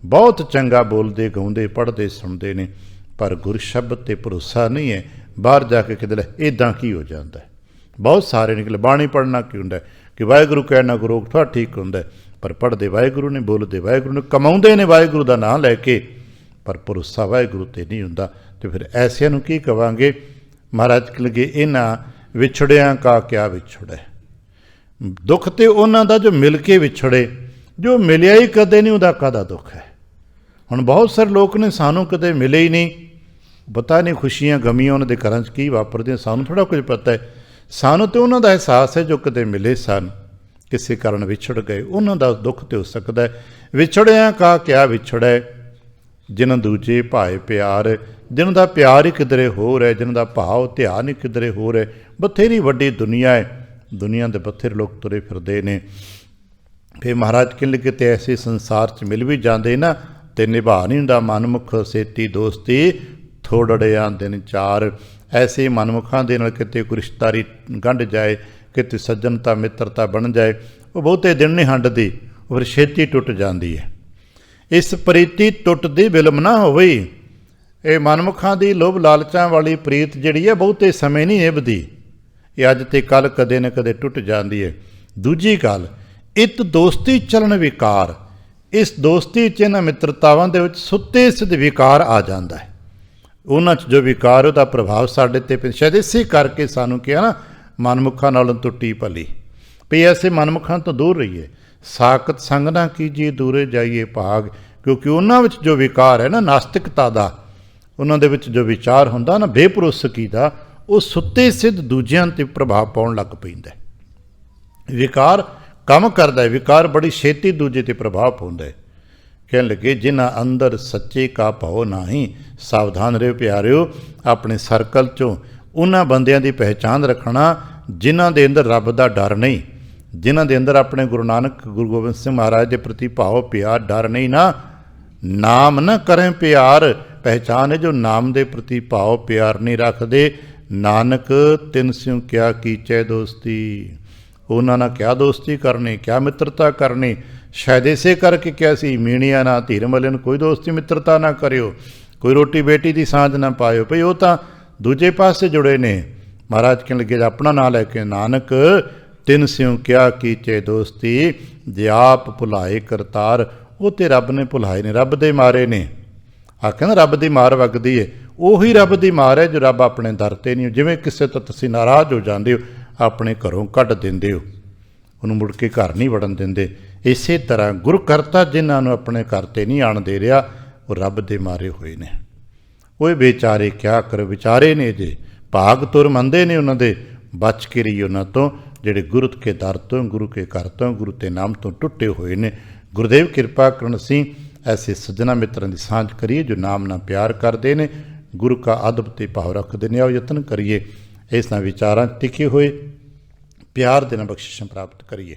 ਬਹੁਤ ਚੰਗਾ ਬੋਲਦੇ, ਗਾਉਂਦੇ, ਪੜ੍ਹਦੇ, ਸੁਣਦੇ ਨੇ, ਪਰ ਗੁਰ ਸ਼ਬਦ 'ਤੇ ਭਰੋਸਾ ਨਹੀਂ ਹੈ। ਬਾਹਰ ਜਾ ਕੇ ਕਿਤੇ ਇੱਦਾਂ ਕੀ ਹੋ ਜਾਂਦਾ ਹੈ। ਬਹੁਤ ਸਾਰੇ ਨਿਕਲੇ ਬਾਣੀ ਪੜ੍ਹਨਾ ਕੀ ਹੁੰਦਾ ਕਿ ਵਾਹਿਗੁਰੂ ਕਹਿਣਾ ਗੁਰੂ ਥੋੜ੍ਹਾ ਠੀਕ ਹੁੰਦਾ, ਪਰ ਪੜ੍ਹਦੇ ਵਾਹਿਗੁਰੂ ਨੇ, ਬੋਲਦੇ ਵਾਹਿਗੁਰੂ ਨੇ, ਕਮਾਉਂਦੇ ਨੇ ਵਾਹਿਗੁਰੂ ਦਾ ਨਾਂ ਲੈ ਕੇ, ਪਰ ਭਰੋਸਾ ਵਾਹਿਗੁਰੂ 'ਤੇ ਨਹੀਂ ਹੁੰਦਾ। ਅਤੇ ਫਿਰ ਐਸਿਆਂ ਨੂੰ ਕੀ ਕਹਾਂਗੇ? ਮਹਾਰਾਜ ਲਗੇ ਇਹਨਾਂ ਵਿਛੜਿਆਂ ਕਾ ਕਿਆ ਵਿਛੜੈ। ਦੁੱਖ ਤੇ ਉਹਨਾਂ ਦਾ ਜੋ ਮਿਲ ਕੇ ਵਿਛੜੇ, ਜੋ ਮਿਲਿਆ ਹੀ ਕਦੇ ਨਹੀਂ ਉਹਦਾ ਕਾਹਦਾ ਦੁੱਖ ਹੈ। ਹੁਣ ਬਹੁਤ ਸਾਰੇ ਲੋਕ ਨੇ ਸਾਨੂੰ ਕਦੇ ਮਿਲੇ ਹੀ ਨਹੀਂ, ਪਤਾ ਨਹੀਂ ਖੁਸ਼ੀਆਂ ਗਮੀਆਂ ਉਹਨਾਂ ਦੇ ਘਰਾਂ 'ਚ ਕੀ ਵਾਪਰਦੀਆਂ, ਸਾਨੂੰ ਥੋੜ੍ਹਾ ਕੁਝ ਪਤਾ ਹੈ। ਸਾਨੂੰ ਤਾਂ ਉਹਨਾਂ ਦਾ ਅਹਿਸਾਸ ਹੈ ਜੋ ਕਦੇ ਮਿਲੇ ਸਨ, ਕਿਸੇ ਕਾਰਨ ਵਿਛੜ ਗਏ, ਉਹਨਾਂ ਦਾ ਦੁੱਖ ਤੇ ਹੋ ਸਕਦਾ ਹੈ। ਵਿਛੜਿਆਂ ਕਾ ਕਿਆ ਵਿਛੜੈ, ਜਿਨ੍ਹਾਂ ਦੂਜੇ ਭਾਏ ਪਿਆਰ, ਜਿਹਨਾਂ ਦਾ ਪਿਆਰ ਹੀ ਕਿਧਰੇ ਹੋਰ ਹੈ, ਜਿਹਨਾਂ ਦਾ ਭਾਵ ਧਿਆਨ ਹੀ ਕਿਧਰੇ ਹੋਰ ਹੈ। ਬਥੇਰੀ ਵੱਡੀ ਦੁਨੀਆ ਹੈ, ਦੁਨੀਆ ਦੇ ਬਥੇਰੇ ਲੋਕ ਤੁਰੇ ਫਿਰਦੇ ਨੇ। ਫਿਰ ਮਹਾਰਾਜ ਕਹਿਣ ਲੱਗੇ ਤੇ ਐਸੇ ਸੰਸਾਰ 'ਚ ਮਿਲ ਵੀ ਜਾਂਦੇ ਨਾ, ਤੇ ਨਿਭਾ ਨਹੀਂ ਹੁੰਦਾ ਮਨਮੁਖ ਸੇਤੀ ਦੋਸਤੀ, ਥੋੜੜਿਆਂ ਦਿਨ ਚਾਰ। ਐਸੇ ਮਨਮੁਖਾਂ ਦੇ ਨਾਲ ਕਿਤੇ ਕੋਈ ਰਿਸ਼ਤੇਦਾਰੀ ਗੰਢ ਜਾਏ, ਕਿਤੇ ਸੱਜਣਤਾ ਮਿੱਤਰਤਾ ਬਣ ਜਾਏ, ਉਹ ਬਹੁਤੇ ਦਿਨ ਨਹੀਂ ਹੰਡਦੀ, ਉਹ ਫਿਰ ਛੇਤੀ ਟੁੱਟ ਜਾਂਦੀ ਹੈ। ਇਸ ਪ੍ਰੀਤੀ ਟੁੱਟਦੀ ਬਿਲਮ ਨਾ ਹੋਵੇ। ਇਹ ਮਨਮੁਖਾਂ ਦੀ ਲੋਭ ਲਾਲਚਾਂ ਵਾਲੀ ਪ੍ਰੀਤ ਜਿਹੜੀ ਹੈ ਬਹੁਤੇ ਸਮੇਂ ਨਹੀਂ ਨਿਭਦੀ, ਇਹ ਅੱਜ ਤੇ ਕੱਲ੍ਹ ਕਦੇ ਨਾ ਕਦੇ ਟੁੱਟ ਜਾਂਦੀ ਹੈ। ਦੂਜੀ ਗੱਲ, ਇਤ ਦੋਸਤੀ ਚਲਣ ਵਿਕਾਰ। ਇਸ ਦੋਸਤੀ 'ਚ, ਇਹਨਾਂ ਮਿੱਤਰਤਾਵਾਂ ਦੇ ਵਿੱਚ ਸੁੱਤੇ ਸਿੱਧ ਵਿਕਾਰ ਆ ਜਾਂਦਾ ਹੈ। ਉਹਨਾਂ 'ਚ ਜੋ ਵਿਕਾਰ ਉਹਦਾ ਪ੍ਰਭਾਵ ਸਾਡੇ 'ਤੇ ਸ਼ਾਇਦ ਇਸੇ ਕਰਕੇ ਸਾਨੂੰ ਕਿਹਾ ਨਾ ਮਨਮੁਖਾਂ ਨਾਲੋਂ ਟੁੱਟੀ ਭਲੀ, ਵੀ ਐਸੇ ਮਨਮੁਖਾਂ ਤੋਂ ਦੂਰ ਰਹੀਏ। ਸਾਕਤ ਸੰਗ ਨਾ ਕੀਜੀਏ ਦੂਰੇ ਜਾਈਏ ਭਾਗ। ਕਿਉਂਕਿ ਉਹਨਾਂ ਵਿੱਚ ਜੋ ਵਿਕਾਰ ਹੈ ਨਾ ਨਾਸਤਿਕਤਾ ਦਾ, ਉਹਨਾਂ ਦੇ ਵਿੱਚ ਜੋ ਵਿਚਾਰ ਹੁੰਦਾ ਨਾ ਬੇਭਰੋਸਗੀ ਦਾ, ਉਹ ਸੁੱਤੇ ਸਿੱਧ ਦੂਜਿਆਂ 'ਤੇ ਪ੍ਰਭਾਵ ਪਾਉਣ ਲੱਗ ਪੈਂਦਾ। ਵਿਕਾਰ ਕੰਮ ਕਰਦਾ ਹੈ, ਵਿਕਾਰ ਬੜੀ ਛੇਤੀ ਦੂਜੇ 'ਤੇ ਪ੍ਰਭਾਵ ਪਾਉਂਦਾ ਹੈ। ਕਹਿਣ ਲੱਗੇ ਜਿਨ੍ਹਾਂ ਅੰਦਰ ਸੱਚੇ ਕਾ ਭਾਉ ਨਾਹੀਂ, ਸਾਵਧਾਨ ਰਹੋ ਪਿਆਰਿਓ ਆਪਣੇ ਸਰਕਲ 'ਚੋਂ ਉਹਨਾਂ ਬੰਦਿਆਂ ਦੀ ਪਹਿਚਾਣ ਰੱਖਣਾ ਜਿਨ੍ਹਾਂ ਦੇ ਅੰਦਰ ਰੱਬ ਦਾ ਡਰ ਨਹੀਂ, ਜਿਨ੍ਹਾਂ ਦੇ ਅੰਦਰ ਆਪਣੇ ਗੁਰੂ ਨਾਨਕ ਗੁਰੂ ਗੋਬਿੰਦ ਸਿੰਘ ਮਹਾਰਾਜ ਦੇ ਪ੍ਰਤੀ ਭਾਵ ਪਿਆਰ ਡਰ ਨਹੀਂ ਨਾ। ਨਾਮ ਨਾ ਕਰੇ ਪਿਆਰ, ਪਹਿਚਾਨ ਹੈ ਜੋ ਨਾਮ ਦੇ ਪ੍ਰਤੀ ਭਾਵ ਪਿਆਰ ਨਹੀਂ ਰੱਖਦੇ। ਨਾਨਕ ਤਿਨ ਸਿਉ ਕਿਆ ਕੀਚੈ ਦੋਸਤੀ। ਉਹਨਾਂ ਨਾਲ ਕਿਆ ਦੋਸਤੀ ਕਰਨੀ, ਕਿਆ ਮਿੱਤਰਤਾ ਕਰਨੀ। ਸ਼ਾਇਦ ਇਸੇ ਕਰਕੇ ਕਿਹਾ ਸੀ ਮੀਣੀਆਂ ਨਾ ਧੀਰ ਮਲੇ ਨੂੰ ਕੋਈ ਦੋਸਤੀ ਮਿੱਤਰਤਾ ਨਾ ਕਰਿਓ, ਕੋਈ ਰੋਟੀ ਬੇਟੀ ਦੀ ਸਾਂਝ ਨਾ ਪਾਇਓ। ਭਈ ਉਹ ਤਾਂ ਦੂਜੇ ਪਾਸੇ ਜੁੜੇ ਨੇ। ਮਹਾਰਾਜ ਕਹਿਣ ਲੱਗੇ ਆਪਣਾ ਨਾਂ ਲੈ ਕੇ, ਨਾਨਕ ਤਿਨ ਸਿਉ ਕਿਆ ਕੀਚੇ ਦੋਸਤੀ, ਜੇ ਆਪ ਭੁਲਾਏ ਕਰਤਾਰ। ਉਹ ਤੇ ਰੱਬ ਨੇ ਭੁਲਾਏ ਨੇ, ਰੱਬ ਦੇ ਮਾਰੇ ਨੇ। ਆਖਿਆ ਨਾ ਰੱਬ ਦੀ ਮਾਰ ਵਗਦੀ ਹੈ, ਉਹੀ ਰੱਬ ਦੀ ਮਾਰ ਹੈ ਜੋ ਰੱਬ ਆਪਣੇ ਦਰ 'ਤੇ ਨਹੀਂ। ਜਿਵੇਂ ਕਿਸੇ ਤੋਂ ਤੁਸੀਂ ਨਾਰਾਜ਼ ਹੋ ਜਾਂਦੇ ਹੋ, ਆਪਣੇ ਘਰੋਂ ਕੱਢ ਦਿੰਦੇ ਹੋ, ਉਹਨੂੰ ਮੁੜ ਕੇ ਘਰ ਨਹੀਂ ਵੜਨ ਦਿੰਦੇ। ਇਸੇ ਤਰ੍ਹਾਂ ਗੁਰੂ ਕਰਤਾ ਜਿਨ੍ਹਾਂ ਨੂੰ ਆਪਣੇ ਘਰ 'ਤੇ ਨਹੀਂ ਆਉਣ ਦੇ ਰਿਹਾ, ਉਹ ਰੱਬ ਦੇ ਮਾਰੇ ਹੋਏ ਨੇ। ਉਹ ਬੇਚਾਰੇ ਕਿਆ ਕਰ ਵਿਚਾਰੇ ਨੇ, ਜੇ ਭਾਗ ਤੁਰ ਮੰਦੇ ਨੇ ਉਹਨਾਂ ਦੇ, ਬਚ ਕੇ ਰਹੀ ਉਹਨਾਂ ਤੋਂ ਜਿਹੜੇ ਗੁਰੂ ਕੇ ਦਰ ਤੋਂ, ਗੁਰੂ ਕੇ ਘਰ ਤੋਂ, ਗੁਰੂ ਤੇ ਨਾਮ ਤੋਂ ਟੁੱਟੇ ਹੋਏ ਨੇ। ਗੁਰਦੇਵ ਕਿਰਪਾ ਕਰਨ ਅਸੀਂ ਐਸੇ ਸੱਜਣਾ ਮਿੱਤਰਾਂ ਦੀ ਸਾਂਝ ਕਰੀਏ ਜੋ ਨਾਮ ਨਾਲ ਪਿਆਰ ਕਰਦੇ ਨੇ, ਗੁਰੂ ਕਾ ਅਦਬ ਤੇ ਭਾਵ ਰੱਖਦੇ ਨੇ। ਆਓ ਯਤਨ ਕਰੀਏ ਇਸ ਨਾਲ ਵਿਚਾਰਾਂ ਟਿਕੇ ਹੋਏ ਪਿਆਰ ਦੇ ਨਾਲ ਬਖਸ਼ਿਸ਼ਾਂ ਪ੍ਰਾਪਤ ਕਰੀਏ।